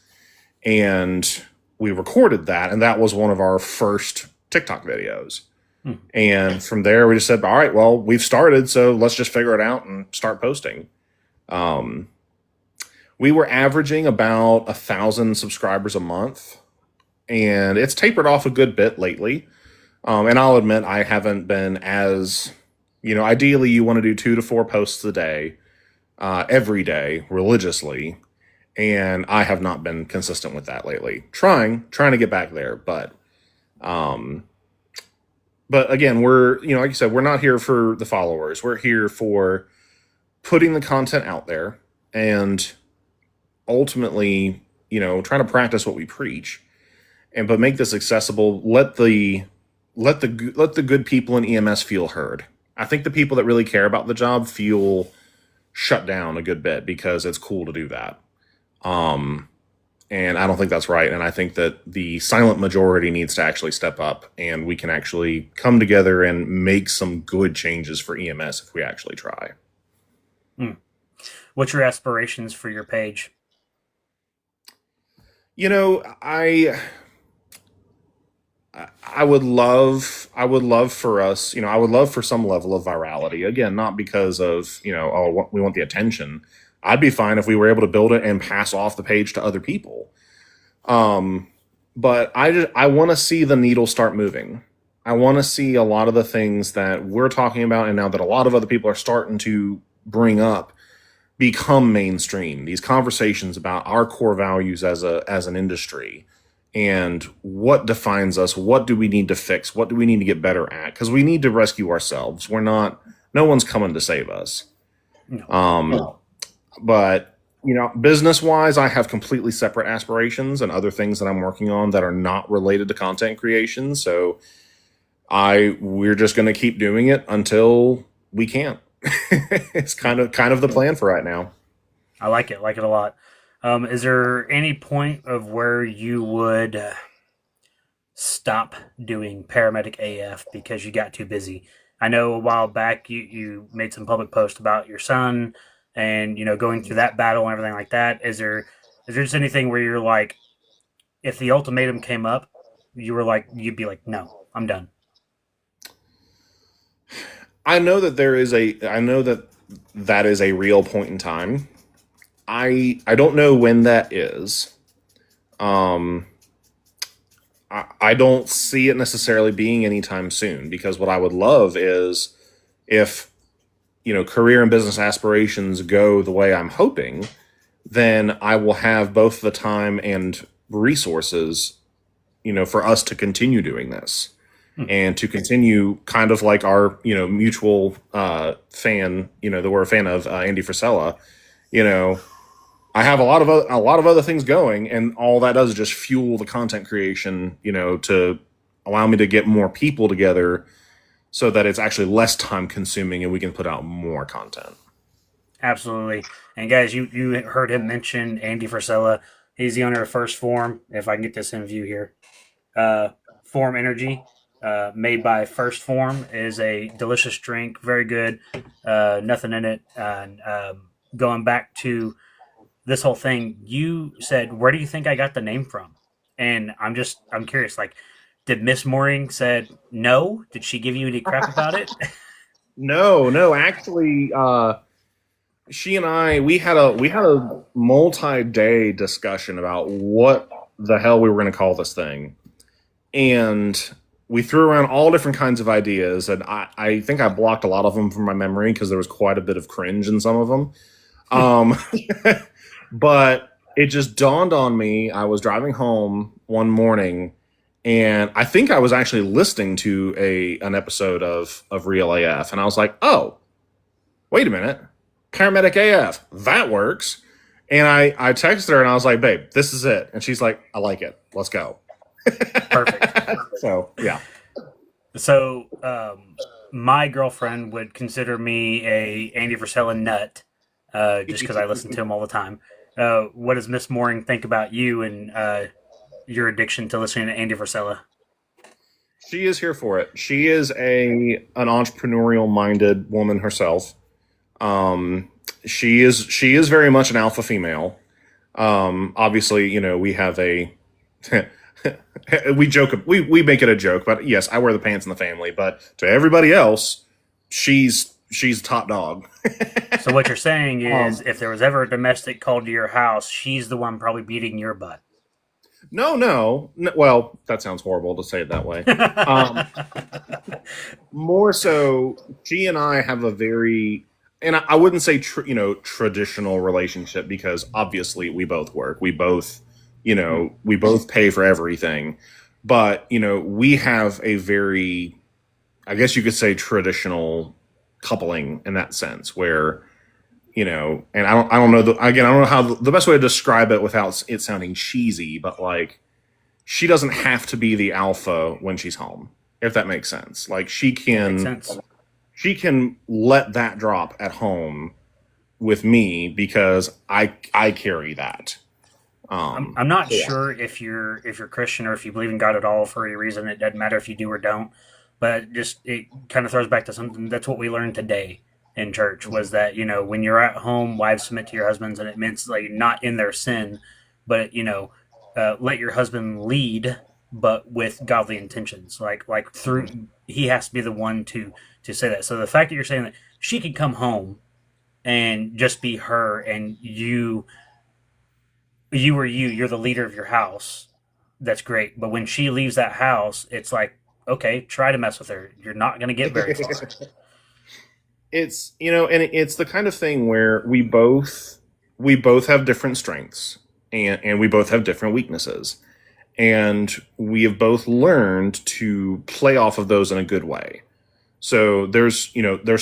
And we recorded that, and that was one of our first TikTok videos. And from there, we just said, all right, well, we've started, so let's just figure it out and start posting. We were averaging about 1,000 subscribers a month, and it's tapered off a good bit lately. And I'll admit, I haven't been as, ideally you want to do 2 to 4 posts a day, every day, religiously. And I have not been consistent with that lately. Trying to get back there, but again, we're, like you said, we're not here for the followers. We're here for putting the content out there and ultimately, trying to practice what we preach, but make this accessible. Let the good people in EMS feel heard. I think the people that really care about the job feel shut down a good bit because it's cool to do that. And I don't think that's right. And I think that the silent majority needs to actually step up, and we can actually come together and make some good changes for EMS if we actually try. What's your aspirations for your page? I would love for us, I would love for some level of virality. Again, not because of, we want the attention. I'd be fine if we were able to build it and pass off the page to other people. But I want to see the needle start moving. I want to see a lot of the things that we're talking about, and now that a lot of other people are starting to bring up, become mainstream. These conversations about our core values as an industry, and what defines us, what do we need to fix, what do we need to get better at, because we need to rescue ourselves. No one's coming to save us. No. But, business-wise, I have completely separate aspirations and other things that I'm working on that are not related to content creation. So we're just going to keep doing it until we can't. It's kind of the plan for right now. I like it a lot. Is there any point of where you would stop doing Paramedic AF because you got too busy? I know a while back you made some public posts about your son and, going through that battle and everything like that. Is there just anything where you're like, if the ultimatum came up, you'd be like, no, I'm done? I know that that is a real point in time. I don't know when that is. I don't see it necessarily being anytime soon, because what I would love is if, career and business aspirations go the way I'm hoping, then I will have both the time and resources, for us to continue doing this. And to continue kind of like our, mutual fan, that we're a fan of, Andy Frisella. I have a lot of other things going, and all that does is just fuel the content creation, to allow me to get more people together so that it's actually less time consuming and we can put out more content. Absolutely. And guys, you heard him mention Andy Frisella. He's the owner of First Form. If I can get this in view here, Form Energy. Made by First Form, is a delicious drink, very good, nothing in it. And going back to this whole thing, you said, where do you think I got the name from? And I'm curious, like, did Miss Mooring said no? Did she give you any crap about it? No, actually, she and I, we had a multi-day discussion about what the hell we were going to call this thing. And we threw around all different kinds of ideas, and I think I blocked a lot of them from my memory because there was quite a bit of cringe in some of them. But it just dawned on me. I was driving home one morning, and I think I was actually listening to an episode of Real AF, and I was like, oh, wait a minute. Paramedic AF, that works. And I texted her, and I was like, babe, this is it. And she's like, I like it. Let's go. Perfect. So, yeah. So, my girlfriend would consider me a Andy Frisella nut, just because I listen to him all the time. What does Miss Mooring think about you and your addiction to listening to Andy Frisella? She is here for it. She is an entrepreneurial-minded woman herself. She is very much an alpha female. Obviously, we have a we make it a joke, but yes, I wear the pants in the family, but to everybody else, she's top dog. So what you're saying is, if there was ever a domestic called to your house, she's the one probably beating your butt. No. Well, that sounds horrible to say it that way. More so, she and I have a very, and I wouldn't say traditional relationship, because obviously we both work, we both pay for everything, but we have a very, I guess you could say, traditional coupling in that sense, where and I don't know I don't know how the best way to describe it without it sounding cheesy, but like, she doesn't have to be the alpha when she's home, if that makes sense. Like, she can let that drop at home with me because I carry that. I'm not sure if you're Christian or if you believe in God at all for any reason. It doesn't matter if you do or don't, but it kind of throws back to something that's what we learned today in church, was that when you're at home, wives submit to your husbands, and it means like not in their sin, but let your husband lead, but with godly intentions. Like through, he has to be the one to say that. So the fact that you're saying that she could come home and just be her, and you're the leader of your house, that's great. But when she leaves that house, it's like, okay, try to mess with her. You're not going to get very far. It's, and it's the kind of thing where we both have different strengths, and we both have different weaknesses, and we have both learned to play off of those in a good way. So there's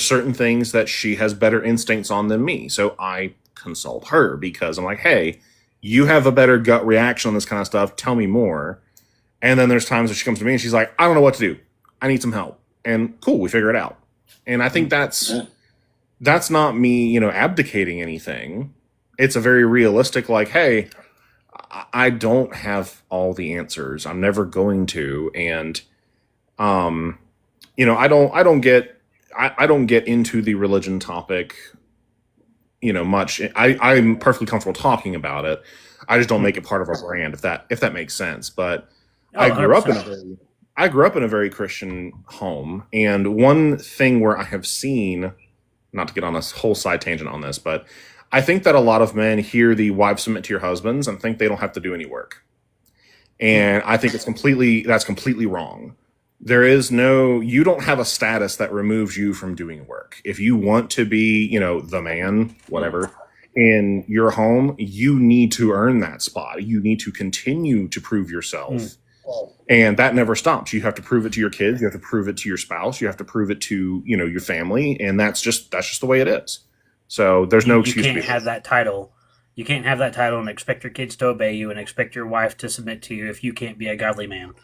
certain things that she has better instincts on than me. So I consult her, because I'm like, hey, you have a better gut reaction on this kind of stuff. Tell me more. And then there's times that she comes to me and she's like, I don't know what to do. I need some help. And cool, we figure it out. And I think that's not me, abdicating anything. It's a very realistic, like, hey, I don't have all the answers. I'm never going to. And, I don't get into the religion topic, much. I'm perfectly comfortable talking about it. I just don't make it part of our brand, if that makes sense. But I grew up in a very Christian home, and one thing where I have seen, not to get on a whole side tangent on this, but I think that a lot of men hear the wives submit to your husbands and think they don't have to do any work. And I think that's completely wrong. You don't have a status that removes you from doing work. If you want to be, the man, whatever, in your home, you need to earn that spot. You need to continue to prove yourself. And that never stops. You have to prove it to your kids. You have to prove it to your spouse. You have to prove it to, your family. And that's just the way it is. So there's no excuse. You can't have that title. You can't have that title and expect your kids to obey you and expect your wife to submit to you if you can't be a godly man.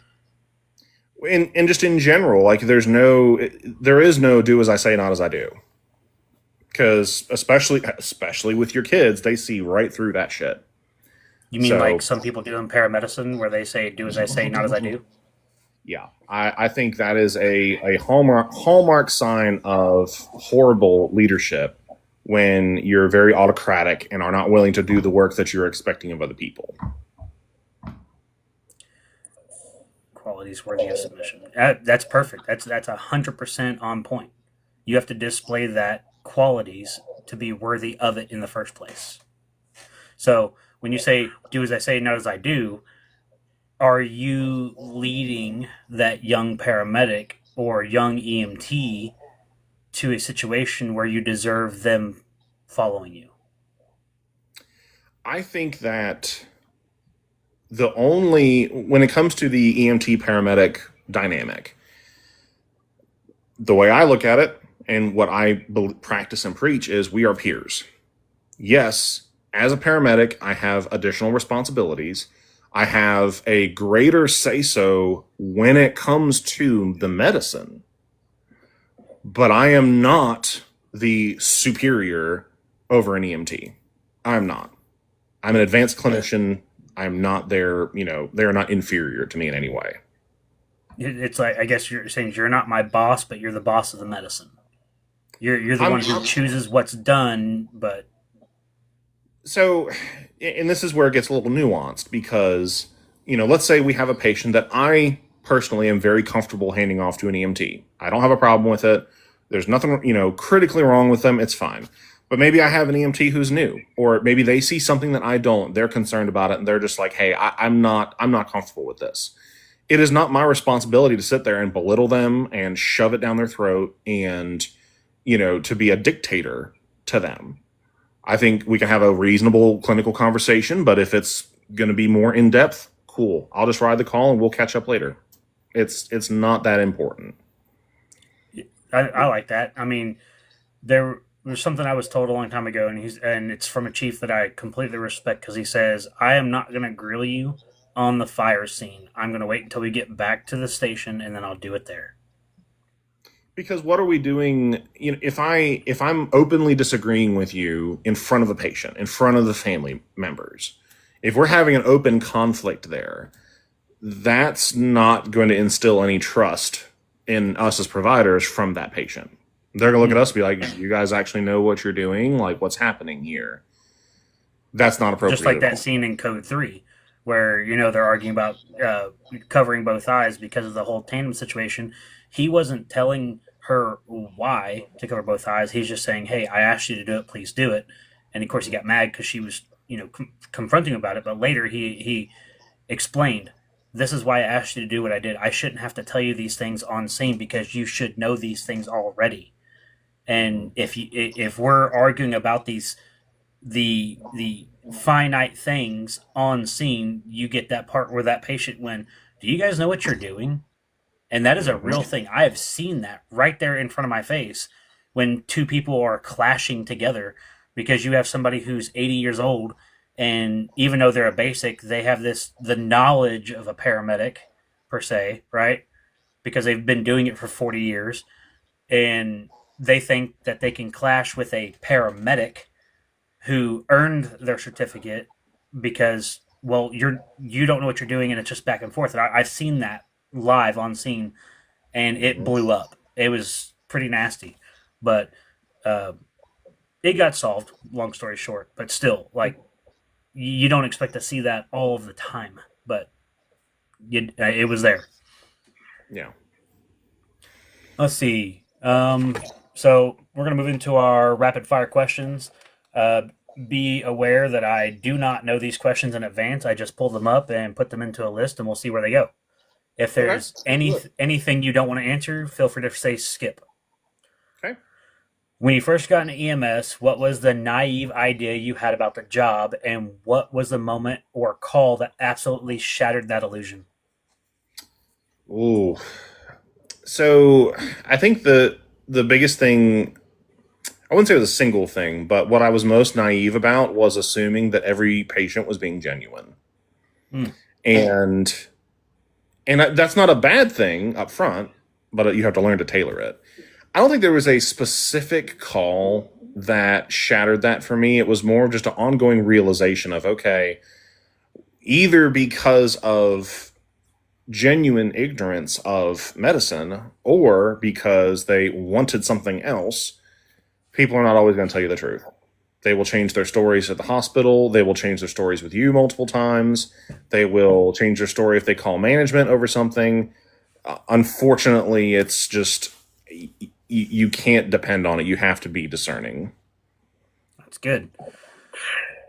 And just in general, like, there is no do as I say, not as I do. Because especially with your kids, they see right through that shit. You mean like some people do in paramedicine, where they say, do as I say, not as I do? Yeah. I think that is a hallmark sign of horrible leadership, when you're very autocratic and are not willing to do the work that you're expecting of other people. Qualities worthy of submission. That's perfect. That's 100% on point. You have to display that qualities to be worthy of it in the first place. So when you say, do as I say, not as I do, are you leading that young paramedic or young EMT to a situation where you deserve them following you? I think that when it comes to the EMT paramedic dynamic, the way I look at it and what I practice and preach is, we are peers. Yes, as a paramedic, I have additional responsibilities. I have a greater say-so when it comes to the medicine, but I am not the superior over an EMT. I'm not. I'm an advanced clinician. I'm not they're not inferior to me in any way. It's like, I guess you're saying you're not my boss, but you're the boss of the medicine. You're the one who chooses what's done, but so, and this is where it gets a little nuanced because, let's say we have a patient that I personally am very comfortable handing off to an EMT. I don't have a problem with it. There's nothing, critically wrong with them. It's fine. But maybe I have an EMT who's new, or maybe they see something that I don't. They're concerned about it, and they're just like, "Hey, I'm not comfortable with this." It is not my responsibility to sit there and belittle them and shove it down their throat and, to be a dictator to them. I think we can have a reasonable clinical conversation, but if it's going to be more in depth, cool. I'll just ride the call and we'll catch up later. It's not that important. I like that. I mean, there's something I was told a long time ago, and it's from a chief that I completely respect because he says, "I am not going to grill you on the fire scene. I'm going to wait until we get back to the station, and then I'll do it there." Because what are we doing? If I'm openly disagreeing with you in front of a patient, in front of the family members, if we're having an open conflict there, that's not going to instill any trust in us as providers from that patient. They're going to look at us and be like, "You guys actually know what you're doing? Like, what's happening here?" That's not appropriate. Just like that scene in Code 3 where, they're arguing about covering both eyes because of the whole tandem situation. He wasn't telling her why to cover both eyes. He's just saying, "Hey, I asked you to do it. Please do it." And, of course, he got mad because she was, confronting him about it. But later he explained, "This is why I asked you to do what I did. I shouldn't have to tell you these things on scene because you should know these things already." And if we're arguing about the finite things on scene, you get that part where that patient went, "Do you guys know what you're doing?" And that is a real thing. I have seen that right there in front of my face when two people are clashing together because you have somebody who's 80 years old, and even though they're a basic, they have the knowledge of a paramedic per se, right? Because they've been doing it for 40 years, and they think that they can clash with a paramedic who earned their certificate because, well, you don't know what you're doing, and it's just back and forth. And I've seen that live on scene, and it blew up. It was pretty nasty, but it got solved. Long story short, but still, like, you don't expect to see that all of the time, but it was there. Yeah. Let's see. So we're going to move into our rapid fire questions. Be aware that I do not know these questions in advance. I just pull them up and put them into a list, and we'll see where they go. If there's anything you don't want to answer, feel free to say skip. Okay. When you first got into EMS, what was the naive idea you had about the job, and what was the moment or call that absolutely shattered that illusion? Ooh. So I think the biggest thing, I wouldn't say it was a single thing, but what I was most naive about was assuming that every patient was being genuine. And that's not a bad thing up front, but you have to learn to tailor it. I don't think there was a specific call that shattered that for me. It was more of just an ongoing realization of, okay, either because of genuine ignorance of medicine or because they wanted something else, people are not always going to tell you the truth. They will change their stories at the hospital. They will change their stories with you multiple times. They will change their story if they call management over something. Unfortunately, it's just, you can't depend on it. You have to be discerning. That's good.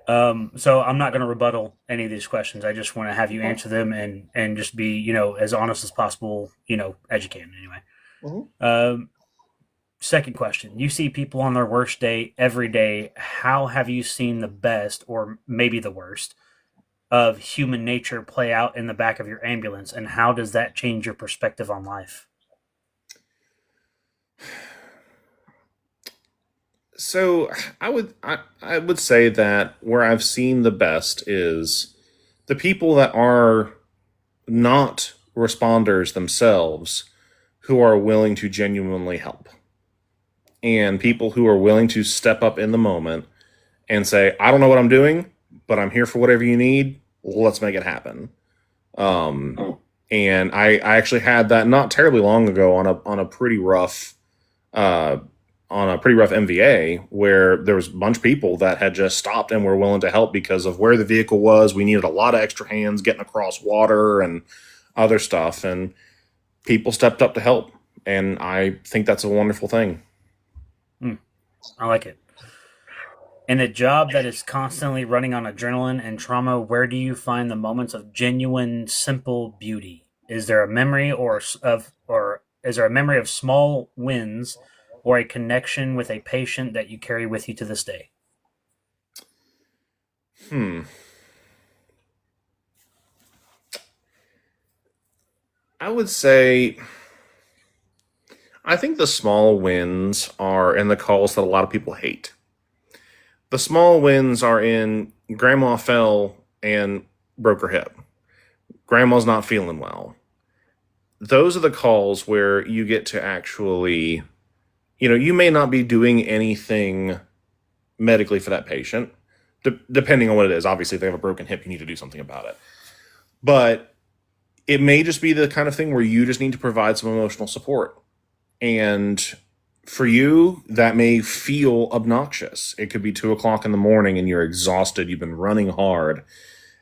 So I'm not going to rebuttal any of these questions. I just want to have you answer them and just be, as honest as possible, educated anyway. Mm-hmm. Second question. You see people on their worst day every day. How have you seen the best, or maybe the worst, of human nature play out in the back of your ambulance, and how does that change your perspective on life? So I would say that where I've seen the best is the people that are not responders themselves who are willing to genuinely help. And people who are willing to step up in the moment and say, "I don't know what I'm doing, but I'm here for whatever you need. Let's make it happen." And I actually had that not terribly long ago on a pretty rough a pretty rough MVA where there was a bunch of people that had just stopped and were willing to help because of where the vehicle was. We needed a lot of extra hands getting across water and other stuff, and people stepped up to help. And I think that's a wonderful thing. I like it. In a job that is constantly running on adrenaline and trauma, where do you find the moments of genuine, simple beauty? Is there a memory or is there a memory of small wins or a connection with a patient that you carry with you to this day? I would say I think the small wins are in the calls that a lot of people hate. The small wins are in grandma fell and broke her hip. Grandma's not feeling well. Those are the calls where you get to actually, you may not be doing anything medically for that patient, depending on what it is. Obviously, if they have a broken hip, you need to do something about it. But it may just be the kind of thing where you just need to provide some emotional support. And for you, that may feel obnoxious. It could be 2:00 in the morning and you're exhausted. You've been running hard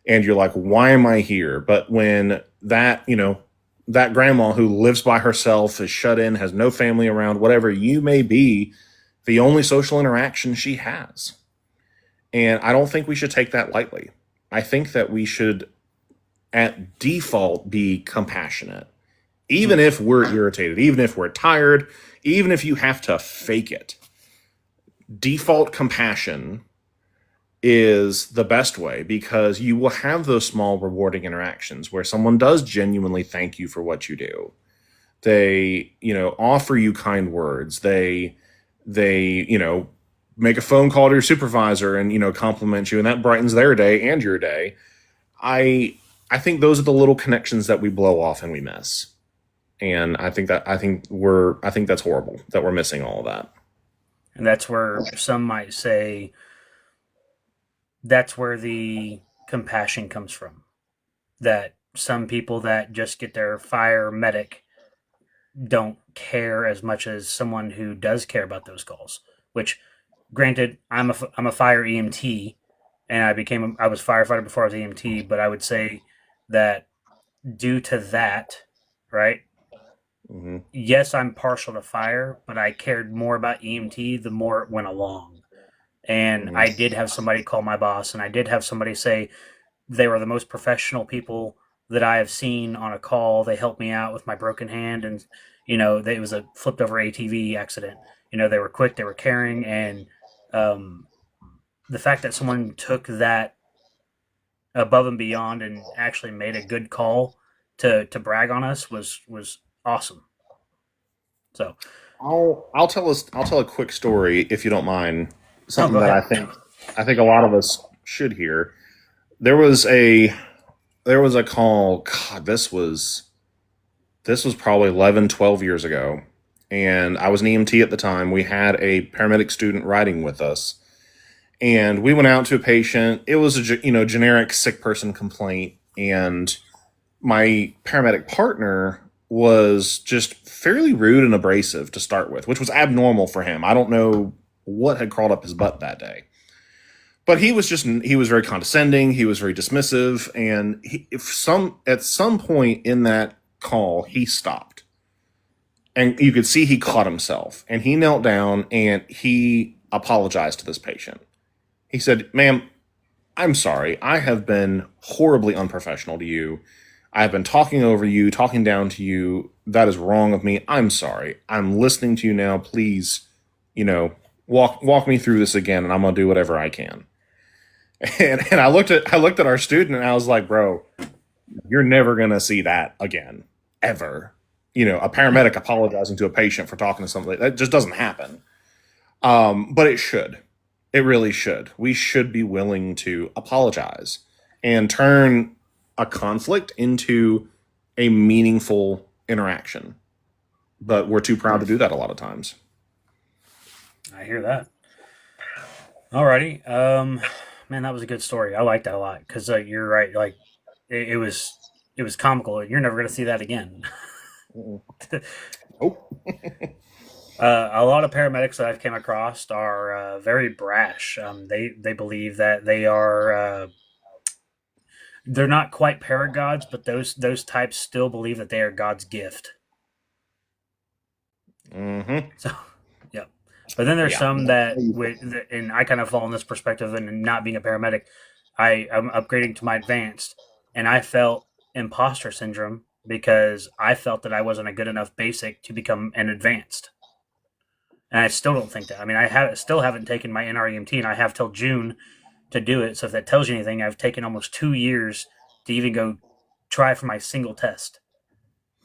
and you're like, why am I here? But when that grandma who lives by herself, is shut in, has no family around, whatever, you may be the only social interaction she has. And I don't think we should take that lightly. I think that we should, at default, be compassionate. Even if we're irritated, even if we're tired, even if you have to fake it. Default compassion is the best way, because you will have those small rewarding interactions where someone does genuinely thank you for what you do. They, offer you kind words. They, make a phone call to your supervisor and, compliment you, and that brightens their day and your day. I think those are the little connections that we blow off and we miss. And I think that's horrible that we're missing all of that. And that's where some might say that's where the compassion comes from. That some people that just get their fire medic don't care as much as someone who does care about those calls. Which, granted, I'm a fire EMT, and I was firefighter before I was EMT, but I would say that due to that, right? Mm-hmm. Yes, I'm partial to fire, but I cared more about EMT the more it went along. And I did have somebody call my boss, and I did have somebody say they were the most professional people that I have seen on a call. They helped me out with my broken hand, and it was a flipped over ATV accident. They were quick, they were caring, and the fact that someone took that above and beyond and actually made a good call to brag on us was awesome. So I'll tell a quick story if you don't mind. Something that I think a lot of us should hear. There was a call. God, this was probably 11, 12 years ago, and I was an EMT at the time. We had a paramedic student riding with us, and we went out to a patient. It was a generic sick person complaint, and my paramedic partner was just fairly rude and abrasive to start with, which was abnormal for him. I don't know what had crawled up his butt that day. But he was very condescending. He was very dismissive. And at some point in that call, he stopped. And you could see he caught himself. And he knelt down and he apologized to this patient. He said, "Ma'am, I'm sorry. I have been horribly unprofessional to you. I have been talking over you, talking down to you. That is wrong of me. I'm sorry. I'm listening to you now. Please, walk me through this again, and I'm gonna do whatever I can." And I looked at our student, and I was like, "Bro, you're never gonna see that again, ever. A paramedic apologizing to a patient for talking to somebody, that just doesn't happen." But it should. It really should. We should be willing to apologize and turn a conflict into a meaningful interaction. But we're too proud to do that a lot of times. I hear that. Alrighty. Man, that was a good story. I like that a lot because you're right. Like it was comical. You're never going to see that again. Oh. A lot of paramedics that I've came across are very brash. They believe that they're not quite paragods, but those types still believe that they are God's gift. Mm-hmm. So, yeah. But then there's some that, and I kind of fall in this perspective, and not being a paramedic, I'm upgrading to my advanced, and I felt imposter syndrome because I felt that I wasn't a good enough basic to become an advanced. And I still don't think that. I mean, still haven't taken my NREMT, and I have till June to do it. So if that tells you anything, I've taken almost 2 years to even go try for my single test.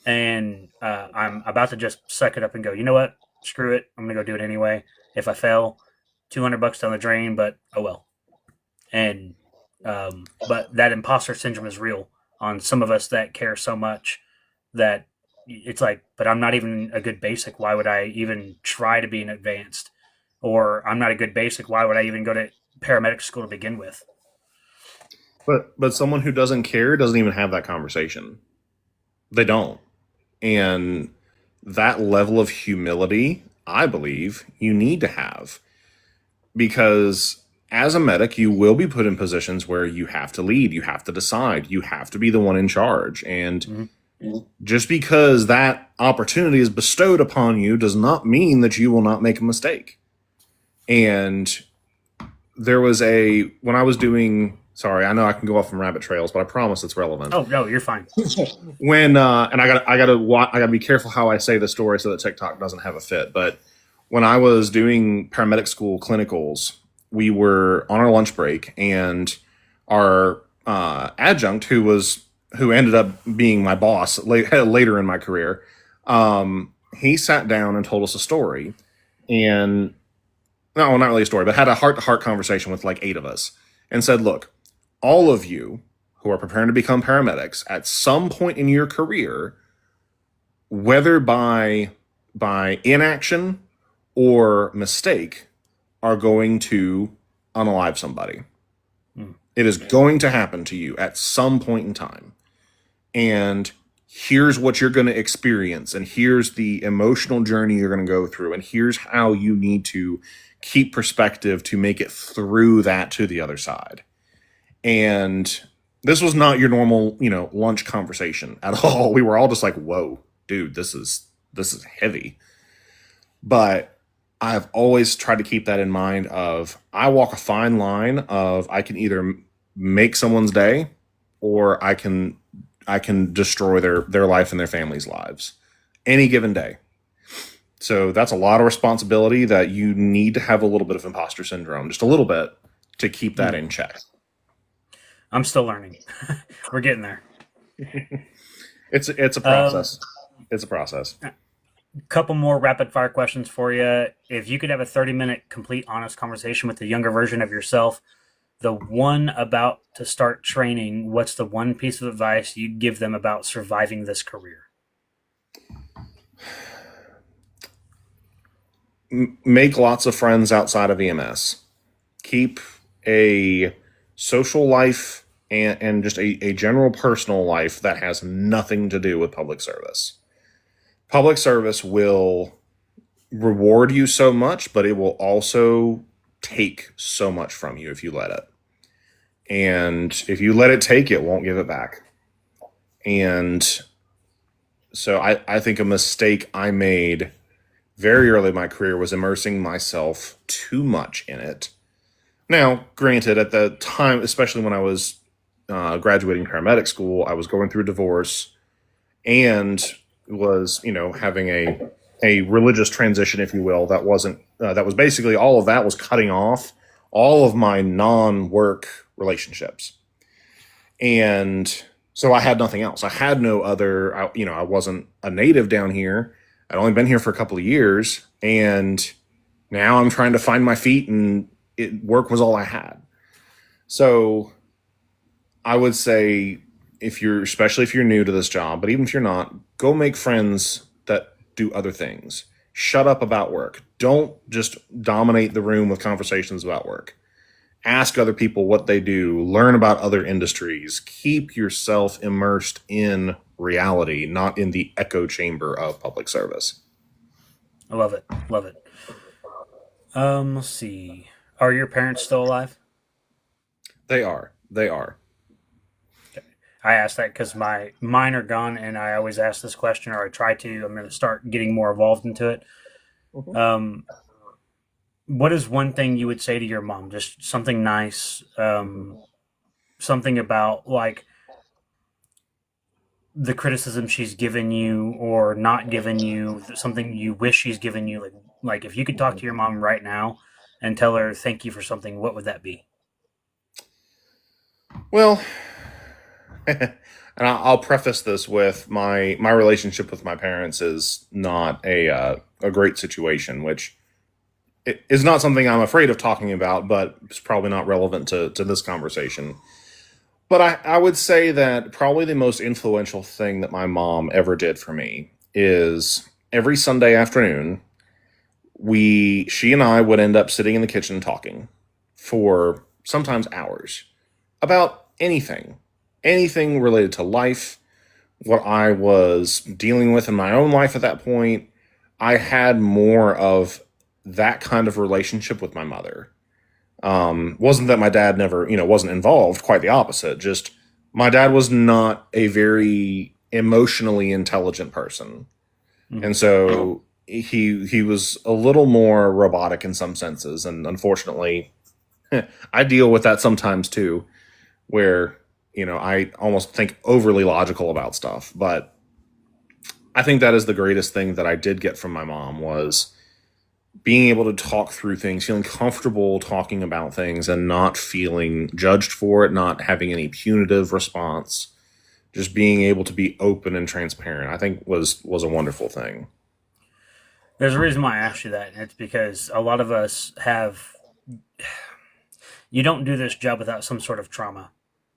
And I'm about to just suck it up and go, you know what? Screw it. I'm going to go do it anyway. If I fail, $200 down the drain, but oh well. And but that imposter syndrome is real on some of us that care so much that it's like, but I'm not even a good basic. Why would I even try to be an advanced? Or I'm not a good basic. Why would I even go to paramedic school to begin with? But someone who doesn't care doesn't even have that conversation. They don't. And that level of humility, I believe, you need to have. Because as a medic, you will be put in positions where you have to lead, you have to decide, you have to be the one in charge. And just because that opportunity is bestowed upon you does not mean that you will not make a mistake. And there was when I was doing, sorry, I know I can go off on rabbit trails, but I promise it's relevant. Oh no, you're fine. And I gotta be careful how I say the story so that TikTok doesn't have a fit. But when I was doing paramedic school clinicals, we were on our lunch break, and our adjunct, who ended up being my boss later in my career, he sat down and told us a story, and no, not really a story, but had a heart-to-heart conversation with like 8 of us, and said, look, all of you who are preparing to become paramedics at some point in your career, whether by inaction or mistake, are going to unalive somebody. It is going to happen to you at some point in time. And here's what you're going to experience, and here's the emotional journey you're going to go through, and here's how you need to keep perspective to make it through that to the other side. And this was not your normal, lunch conversation at all. We were all just like, whoa, dude, this is heavy. But I've always tried to keep that in mind of, I walk a fine line of, I can either make someone's day, or I can destroy their life and their family's lives any given day. So that's a lot of responsibility that you need to have a little bit of imposter syndrome, just a little bit, to keep that in check. I'm still learning. We're getting there. It's a process. It's a process. Couple more rapid fire questions for you. If you could have a 30-minute complete honest conversation with the younger version of yourself, the one about to start training, what's the one piece of advice you'd give them about surviving this career? Make lots of friends outside of EMS. Keep a social life and just a general personal life that has nothing to do with public service. Public service will reward you so much, but it will also take so much from you if you let it. And if you let it take, it won't give it back. And so I think a mistake I made very early in my career was immersing myself too much in it. Now, granted, at the time, especially when I was graduating paramedic school, I was going through a divorce and was, having a religious transition, if you will, that was basically, all of that was cutting off all of my non-work relationships. And so I had nothing else. I had no other, I wasn't a native down here. I'd only been here for a couple of years, and now I'm trying to find my feet, and work was all I had. So I would say, especially if you're new to this job, but even if you're not, go make friends that do other things. Shut up about work. Don't just dominate the room with conversations about work. Ask other people what they do. Learn about other industries. Keep yourself immersed in reality, not in the echo chamber of public service. I love it. Love it. Let's see. Are your parents still alive? They are. They are. I asked that because mine are gone, and I always ask this question, or I try to. I'm going to start getting more involved into it. Mhm. What is one thing you would say to your mom? Just something nice, something about like the criticism she's given you or not given you, something you wish she's given you. Like if you could talk to your mom right now and tell her thank you for something, what would that be? Well, and I'll preface this with my relationship with my parents is not a great situation, which it is not something I'm afraid of talking about, but it's probably not relevant to this conversation. But I would say that probably the most influential thing that my mom ever did for me is every Sunday afternoon, she and I would end up sitting in the kitchen talking for sometimes hours about anything related to life, what I was dealing with in my own life at that point. I had more of that kind of relationship with my mother. Wasn't that my dad never, wasn't involved, quite the opposite. Just my dad was not a very emotionally intelligent person. Mhm. And so he was a little more robotic in some senses. And unfortunately, I deal with that sometimes too, where, I almost think overly logical about stuff. But I think that is the greatest thing that I did get from my mom was being able to talk through things, feeling comfortable talking about things and not feeling judged for it, not having any punitive response, just being able to be open and transparent, I think was a wonderful thing. There's a reason why I asked you that, and it's because a lot of us have. You don't do this job without some sort of trauma.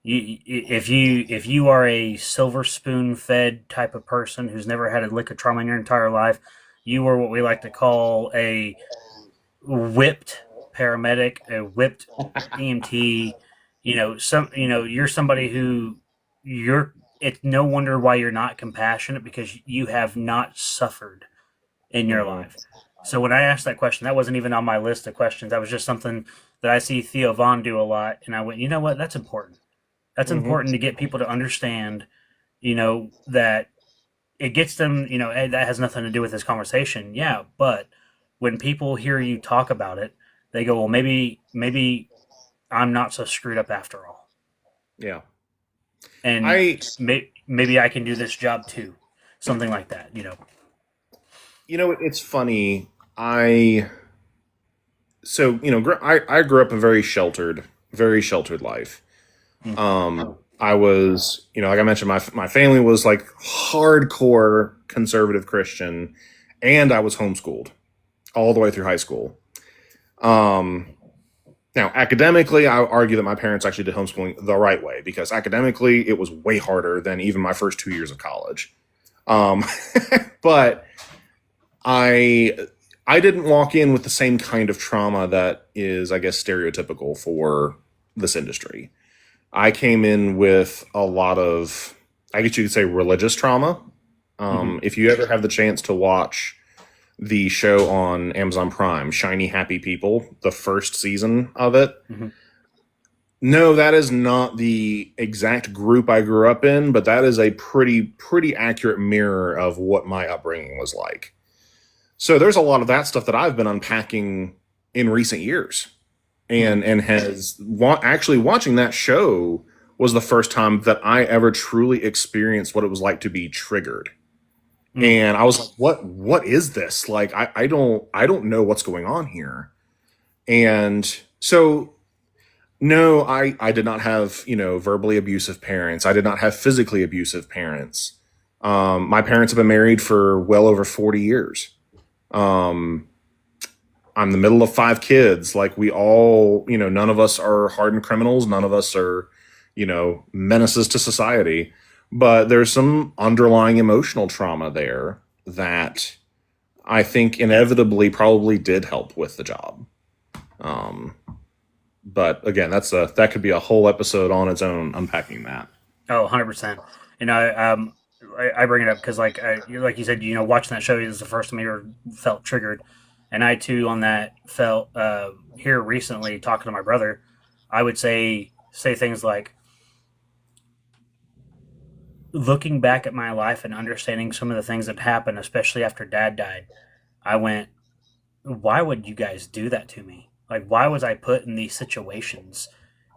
If you are a silver spoon fed type of person who's never had a lick of trauma in your entire life, you are what we like to call a whipped paramedic, a whipped EMT. You're somebody who you're. It's no wonder why you're not compassionate because you have not suffered in your Hmm. life. So when I asked that question, that wasn't even on my list of questions. That was just something that I see Theo Vaughn do a lot, and I went, you know what? That's important. That's Hmm. important to get people to understand. That it gets them. Hey, that has nothing to do with this conversation. Yeah, but when people hear you talk about it, they go, well, maybe I'm not so screwed up after all, Yeah. and I, maybe I can do this job too. Something like that. it's funny. I grew up a very sheltered life. I was, like I mentioned, my family was like hardcore conservative Christian, and I was homeschooled all the way through high school. Um, Now, academically, I would argue that my parents actually did homeschooling the right way because academically, it was way harder than even my first 2 years of college. Um, but I I didn't walk in with the same kind of trauma that is, I guess, stereotypical for this industry. I came in with a lot of, I guess you could say, religious trauma. Hmm. If you ever have the chance to watch the show on Amazon Prime, Shiny Happy People, the first season of it, Hmm. no, that is not the exact group I grew up in, but that is a pretty accurate mirror of what my upbringing was like. So there's a lot of that stuff that I've been unpacking in recent years, Hmm. and actually watching that show was the first time that I ever truly experienced what it was like to be triggered. Hmm. And I was like, what is this? Like I don't know what's going on here. And so no, I did not have, verbally abusive parents. I did not have physically abusive parents. My parents have been married for well over 40 years. Um, I'm the middle of five kids. Like we all, none of us are hardened criminals. None of us are, menaces to society. But there's some underlying emotional trauma there that I think inevitably probably did help with the job. Um, but again, that could be a whole episode on its own unpacking that. Oh, 100%. You know, um, I bring it up because, like you said, watching that show is the first time I ever felt triggered, and I too on that felt here recently talking to my brother. I would say things like, looking back at my life and understanding some of the things that happened, especially after Dad died. I went, why would you guys do that to me? Like, why was I put in these situations?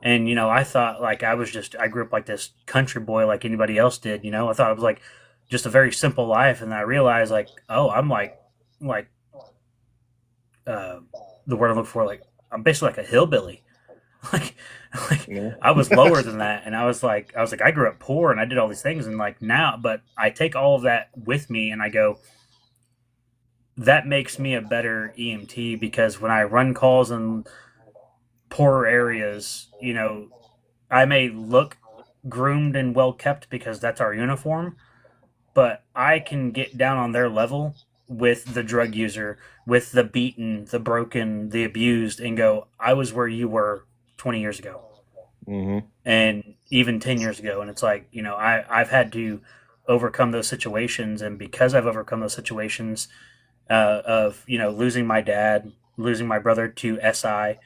And, I thought, like, I grew up like this country boy like anybody else did, I thought it was like just a very simple life. And I realized, like, oh, I'm like, the word I look for, like, I'm basically like a hillbilly. like, Yeah. I was lower than that. And I was like, I grew up poor and I did all these things. And like now, but I take all of that with me and I go, that makes me a better EMT, because when I run calls in poorer areas, I may look groomed and well kept because that's our uniform, but I can get down on their level with the drug user, with the beaten, the broken, the abused, and go, I was where you were 20 years ago. Mm-hmm. And even 10 years ago. And it's like, I've had to overcome those situations. And because I've overcome those situations, of losing my dad, losing my brother to SI,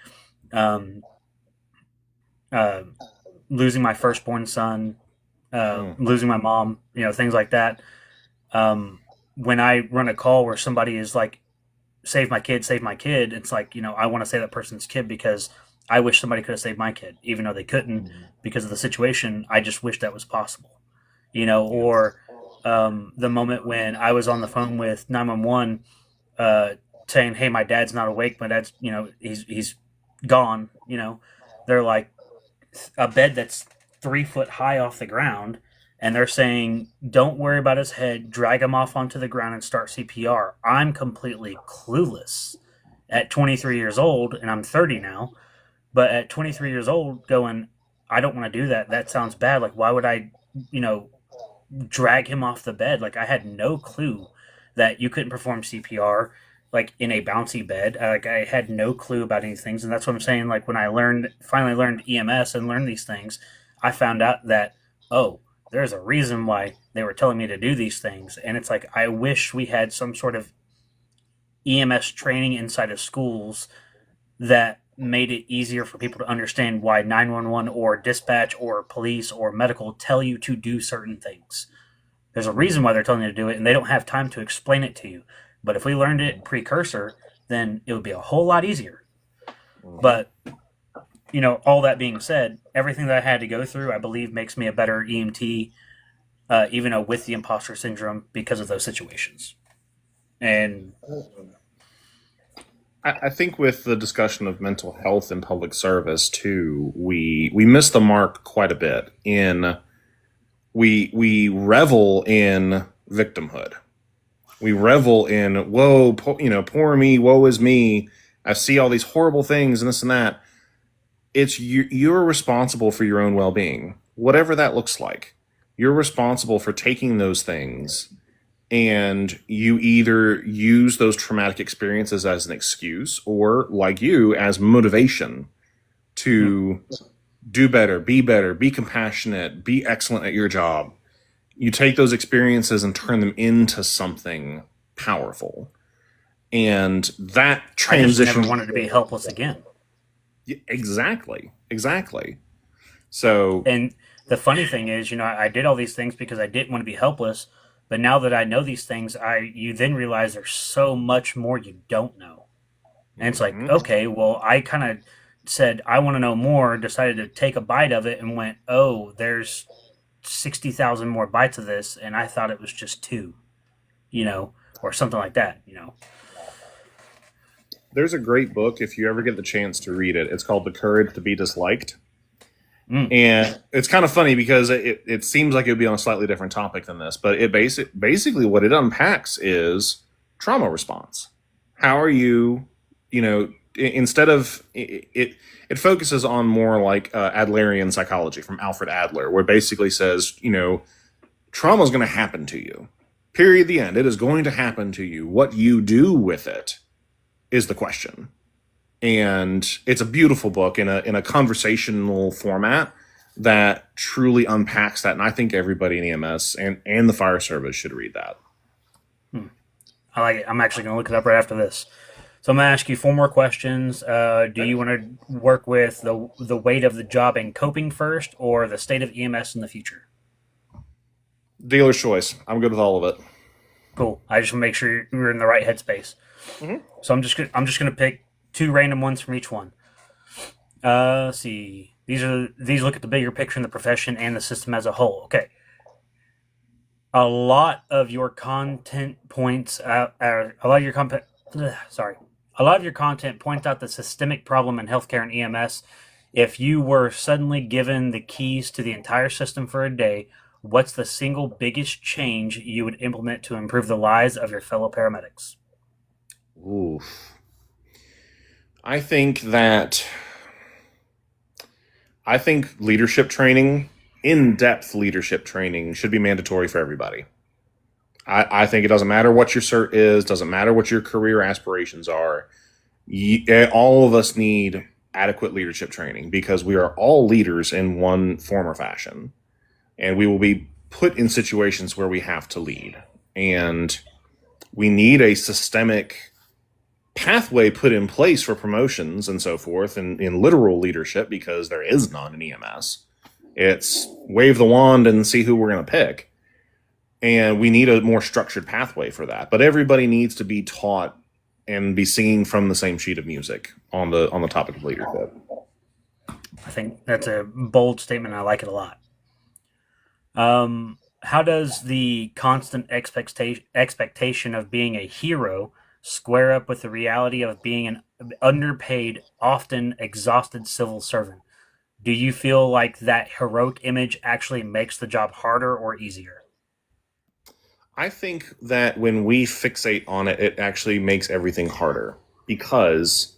losing my firstborn son, losing my mom, things like that. When I run a call where somebody is like, save my kid, it's like, I want to save that person's kid because I wish somebody could have saved my kid, even though they couldn't because of the situation. I just wish that was possible, or the moment when I was on the phone with 911, saying, hey, my dad's not awake. My dad's, he's gone. They're like, a bed that's 3 foot high off the ground. And they're saying, don't worry about his head, drag him off onto the ground and start CPR. I'm completely clueless at 23 years old, and I'm 30 now. But at 23 years old, going, I don't want to do that. That sounds bad. Like, why would I, drag him off the bed? Like, I had no clue that you couldn't perform CPR, like, in a bouncy bed. Like, I had no clue about any things. And that's what I'm saying. Like, when I finally learned EMS and learned these things, I found out that, oh, there's a reason why they were telling me to do these things. And it's like, I wish we had some sort of EMS training inside of schools that made it easier for people to understand why 911 or dispatch or police or medical tell you to do certain things. There's a reason why they're telling you to do it, and they don't have time to explain it to you. But if we learned it precursor, then it would be a whole lot easier. But, all that being said, everything that I had to go through, I believe, makes me a better EMT, even though with the imposter syndrome, because of those situations. And I think with the discussion of mental health and public service too, we miss the mark quite a bit. We revel in victimhood. We revel in, whoa, poor me, woe is me. I see all these horrible things and this and that. It's you're responsible for your own well-being, whatever that looks like. You're responsible for taking those things, and you either use those traumatic experiences as an excuse or, like you, as motivation to do better, be compassionate, be excellent at your job. You take those experiences and turn them into something powerful. And that transition... I just never wanted to be helpless again. Yeah, exactly. So... And the funny thing is, I did all these things because I didn't want to be helpless. But now that I know these things, you then realize there's so much more you don't know. And it's like, okay, well, I kind of said, I want to know more, decided to take a bite of it and went, oh, there's 60,000 more bites of this. And I thought it was just 2, or something like that, There's a great book, if you ever get the chance to read it. It's called The Courage to Be Disliked. And it's kind of funny because it seems like it would be on a slightly different topic than this, but it basically what it unpacks is trauma response. How are you, instead of it focuses on more like Adlerian psychology from Alfred Adler, where it basically says, trauma is going to happen to you. Period. The end. It is going to happen to you. What you do with it is the question. And it's a beautiful book in a conversational format that truly unpacks that. And I think everybody in EMS and the fire service should read that. I like it. I'm actually going to look it up right after this. So I'm going to ask you 4 more questions. Do you want to work with the weight of the job and coping first, or the state of EMS in the future? Dealer's choice. I'm good with all of it. Cool. I just want to make sure you're in the right headspace. Mm-hmm. So I'm just going to pick 2 random ones from each one. Let's see. These look at the bigger picture in the profession and the system as a whole. Okay. A lot of your content points out. A lot of your content points out the systemic problem in healthcare and EMS. If you were suddenly given the keys to the entire system for a day, what's the single biggest change you would implement to improve the lives of your fellow paramedics? Oof. I think leadership training, in-depth leadership training, should be mandatory for everybody. I think it doesn't matter what your cert is, doesn't matter what your career aspirations are. All of us need adequate leadership training because we are all leaders in one form or fashion. And we will be put in situations where we have to lead. And we need a systemic pathway put in place for promotions and so forth in literal leadership, because there is none in EMS. It's wave the wand and see who we're going to pick. And we need a more structured pathway for that. But everybody needs to be taught and be singing from the same sheet of music on the topic of leadership. I think that's a bold statement. I like it a lot. How does the constant expectation of being a hero square up with the reality of being an underpaid, often exhausted civil servant? Do you feel like that heroic image actually makes the job harder or easier? I think that when we fixate on it, it actually makes everything harder, because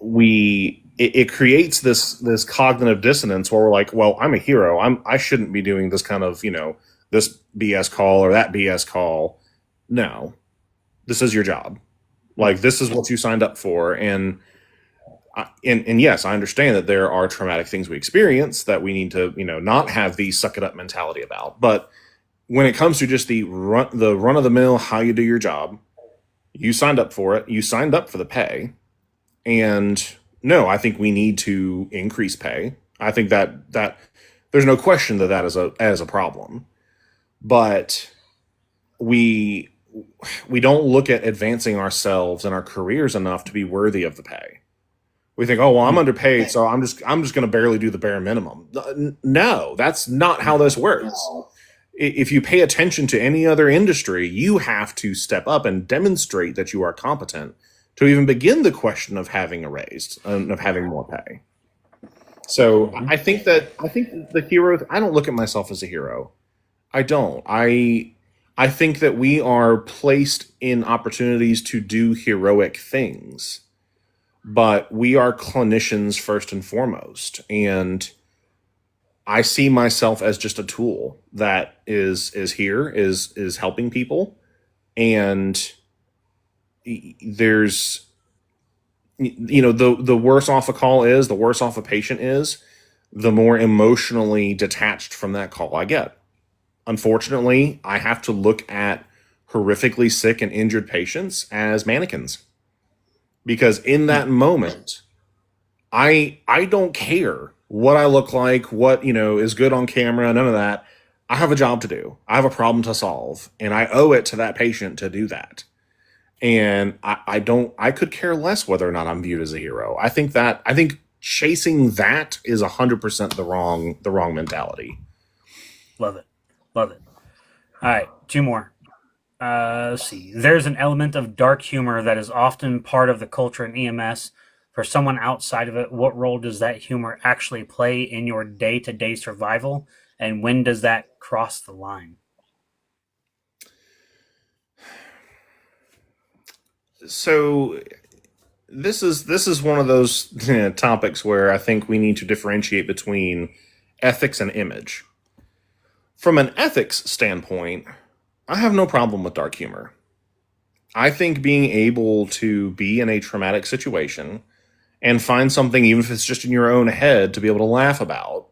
it creates this cognitive dissonance where we're like, well, I'm a hero. I shouldn't be doing this kind of, this BS call or that BS call. No, this is your job. Like, this is what you signed up for. And yes, I understand that there are traumatic things we experience that we need to, not have the suck it up mentality about. But when it comes to just the run of the mill, how you do your job, you signed up for it. You signed up for the pay. And no, I think we need to increase pay. I think that there's no question that is a problem. But we don't look at advancing ourselves and our careers enough to be worthy of the pay. We think, oh, well, I'm underpaid, so I'm just going to barely do the bare minimum. No, that's not how this works. If you pay attention to any other industry, you have to step up and demonstrate that you are competent to even begin the question of having a raise, of having more pay. So I think the hero, I don't look at myself as a hero. I don't. I think that we are placed in opportunities to do heroic things, but we are clinicians first and foremost. And I see myself as just a tool that is helping people. And there's, the worse off a call is, the worse off a patient is, the more emotionally detached from that call I get. Unfortunately, I have to look at horrifically sick and injured patients as mannequins, because in that moment, I don't care what I look like, what, is good on camera, none of that. I have a job to do. I have a problem to solve, and I owe it to that patient to do that. And I could care less whether or not I'm viewed as a hero. I think chasing that is 100% the wrong mentality. Love it. Love it. All right, 2 more. Let's see. There's an element of dark humor that is often part of the culture in EMS. For someone outside of it, what role does that humor actually play in your day-to-day survival, and when does that cross the line? So this is one of those topics where I think we need to differentiate between ethics and image. From an ethics standpoint, I have no problem with dark humor. I think being able to be in a traumatic situation and find something, even if it's just in your own head, to be able to laugh about,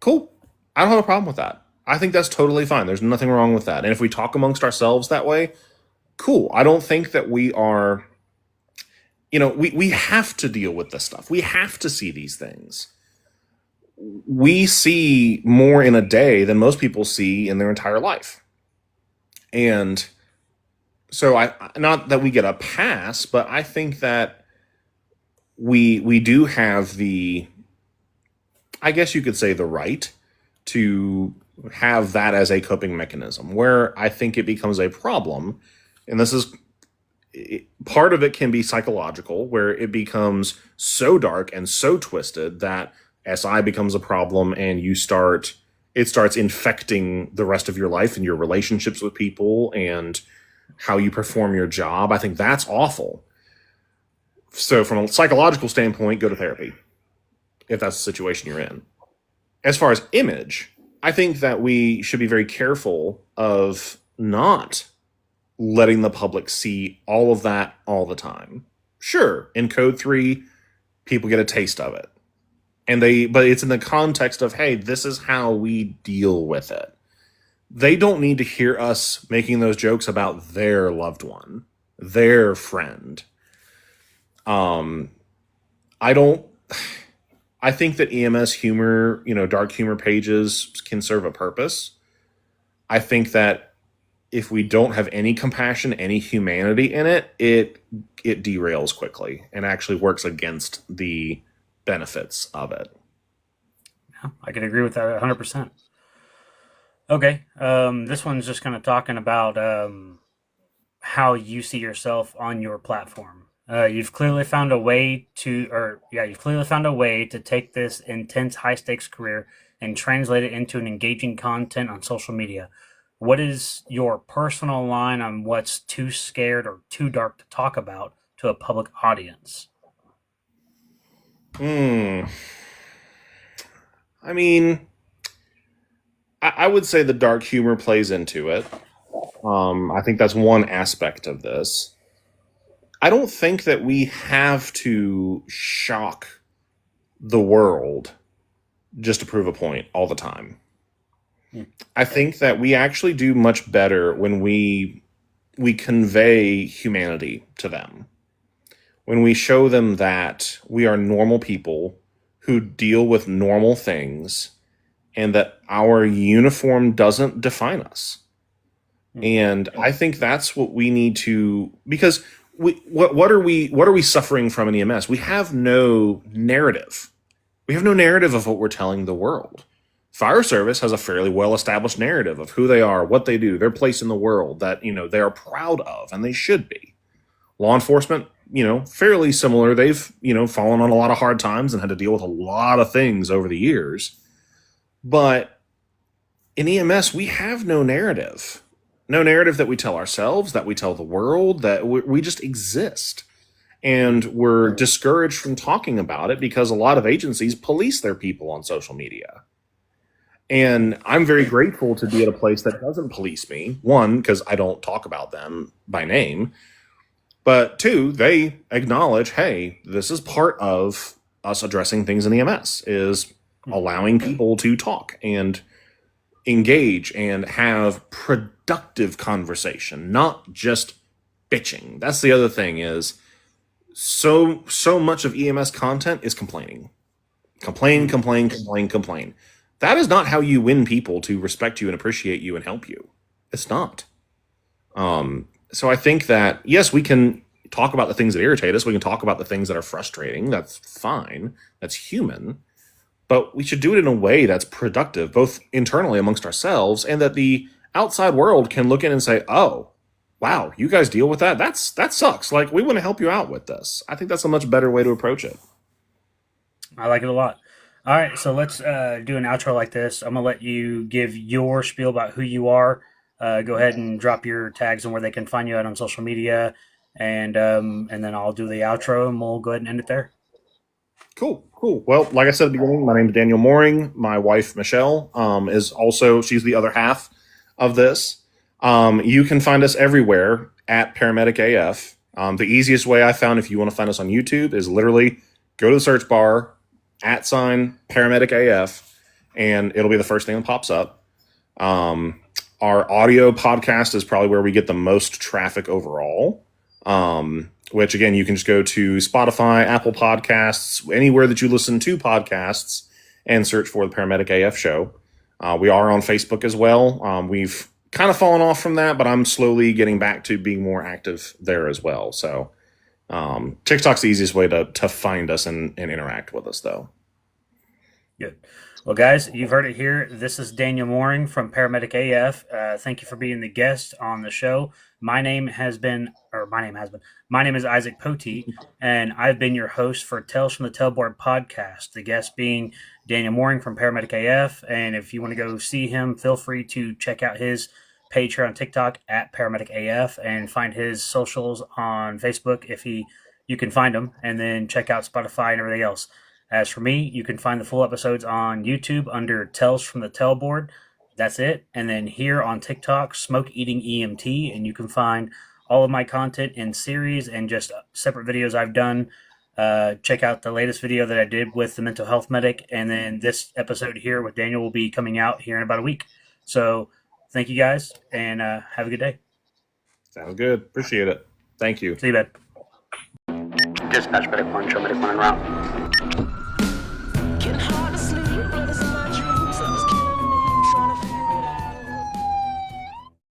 Cool. I don't have a problem with that. I think that's totally fine. There's nothing wrong with that. And if we talk amongst ourselves that way, cool. I don't think that we are, we have to deal with this stuff. We have to see these things. We see more in a day than most people see in their entire life. And so not that we get a pass, but I think that we do have the, I guess you could say, the right to have that as a coping mechanism. Where I think it becomes a problem, and this is part of it, can be psychological, where it becomes so dark and so twisted that SI becomes a problem, and it starts infecting the rest of your life and your relationships with people and how you perform your job. I think that's awful. So from a psychological standpoint, go to therapy if that's the situation you're in. As far as image, I think that we should be very careful of not letting the public see all of that all the time. Sure, in Code 3, people get a taste of it. But it's in the context of, hey, this is how we deal with it. They don't need to hear us making those jokes about their loved one, their friend. I think that EMS humor, dark humor pages can serve a purpose. I think that if we don't have any compassion, any humanity in it, it derails quickly and actually works against the benefits of it. Yeah, I can agree with that 100%. Okay, this one's just kind of talking about how you see yourself on your platform. You've clearly found a way to take this intense, high-stakes career and translate it into an engaging content on social media. What is your personal line on what's too scared or too dark to talk about to a public audience? I mean, I would say the dark humor plays into it. I think that's one aspect of this. I don't think that we have to shock the world just to prove a point all the time. I think that we actually do much better when we convey humanity to them. When we show them that we are normal people who deal with normal things and that our uniform doesn't define us. And I think that's what we need to, because what are we suffering from in EMS? We have no narrative. We have no narrative of what we're telling the world. Fire service has a fairly well-established narrative of who they are, what they do, their place in the world that, they are proud of, and they should be. Law enforcement, fairly similar. They've, fallen on a lot of hard times and had to deal with a lot of things over the years. But in EMS, we have no narrative. No narrative that we tell ourselves, that we tell the world, that we just exist. And we're discouraged from talking about it because a lot of agencies police their people on social media. And I'm very grateful to be at a place that doesn't police me. One, because I don't talk about them by name. But two, they acknowledge, hey, this is part of us addressing things in EMS, is allowing people to talk and engage and have productive conversation, not just bitching. That's the other thing, is so much of EMS content is complaining. Complain. That is not how you win people to respect you and appreciate you and help you. It's not. So I think that, yes, we can talk about the things that irritate us. We can talk about the things that are frustrating. That's fine. That's human. But we should do it in a way that's productive, both internally amongst ourselves, and that the outside world can look in and say, oh, wow, you guys deal with that? That sucks. Like, we want to help you out with this. I think that's a much better way to approach it. I like it a lot. All right, so let's do an outro like this. I'm going to let you give your spiel about who you are. Go ahead and drop your tags and where they can find you out on social media. And then I'll do the outro, and we'll go ahead and end it there. Cool. Well, like I said at the beginning, my name is Daniel Mooring. My wife, Michelle, she's the other half of this. You can find us everywhere at Paramedic AF. The easiest way I found, if you want to find us on YouTube, is literally go to the search bar, @ Paramedic AF, and it'll be the first thing that pops up. Our audio podcast is probably where we get the most traffic overall, which again, you can just go to Spotify, Apple Podcasts, anywhere that you listen to podcasts, and search for the Paramedic AF show. We are on Facebook as well. We've kind of fallen off from that, but I'm slowly getting back to being more active there as well. So TikTok's the easiest way to find us and interact with us, though. Good. Well, guys, you've heard it here. This is Daniel Mooring from Paramedic AF. Thank you for being the guest on the show. My name is Isaac Poti, and I've been your host for Tales from the Tailboard Podcast. The guest being Daniel Mooring from Paramedic AF. And if you want to go see him, feel free to check out his page here on TikTok at Paramedic AF and find his socials on Facebook if you can find them, and then check out Spotify and everything else. As for me, you can find the full episodes on YouTube under Tales from the Tailboard. That's it. And then here on TikTok, Smoke Eating EMT, and you can find all of my content in series and just separate videos I've done. Check out the latest video that I did with the mental health medic, and then this episode here with Daniel will be coming out here in about a week. So thank you guys, and have a good day. Sounds good. Appreciate it. Thank you. See you, bud. Dispatch medic 1, show medic 1 en route.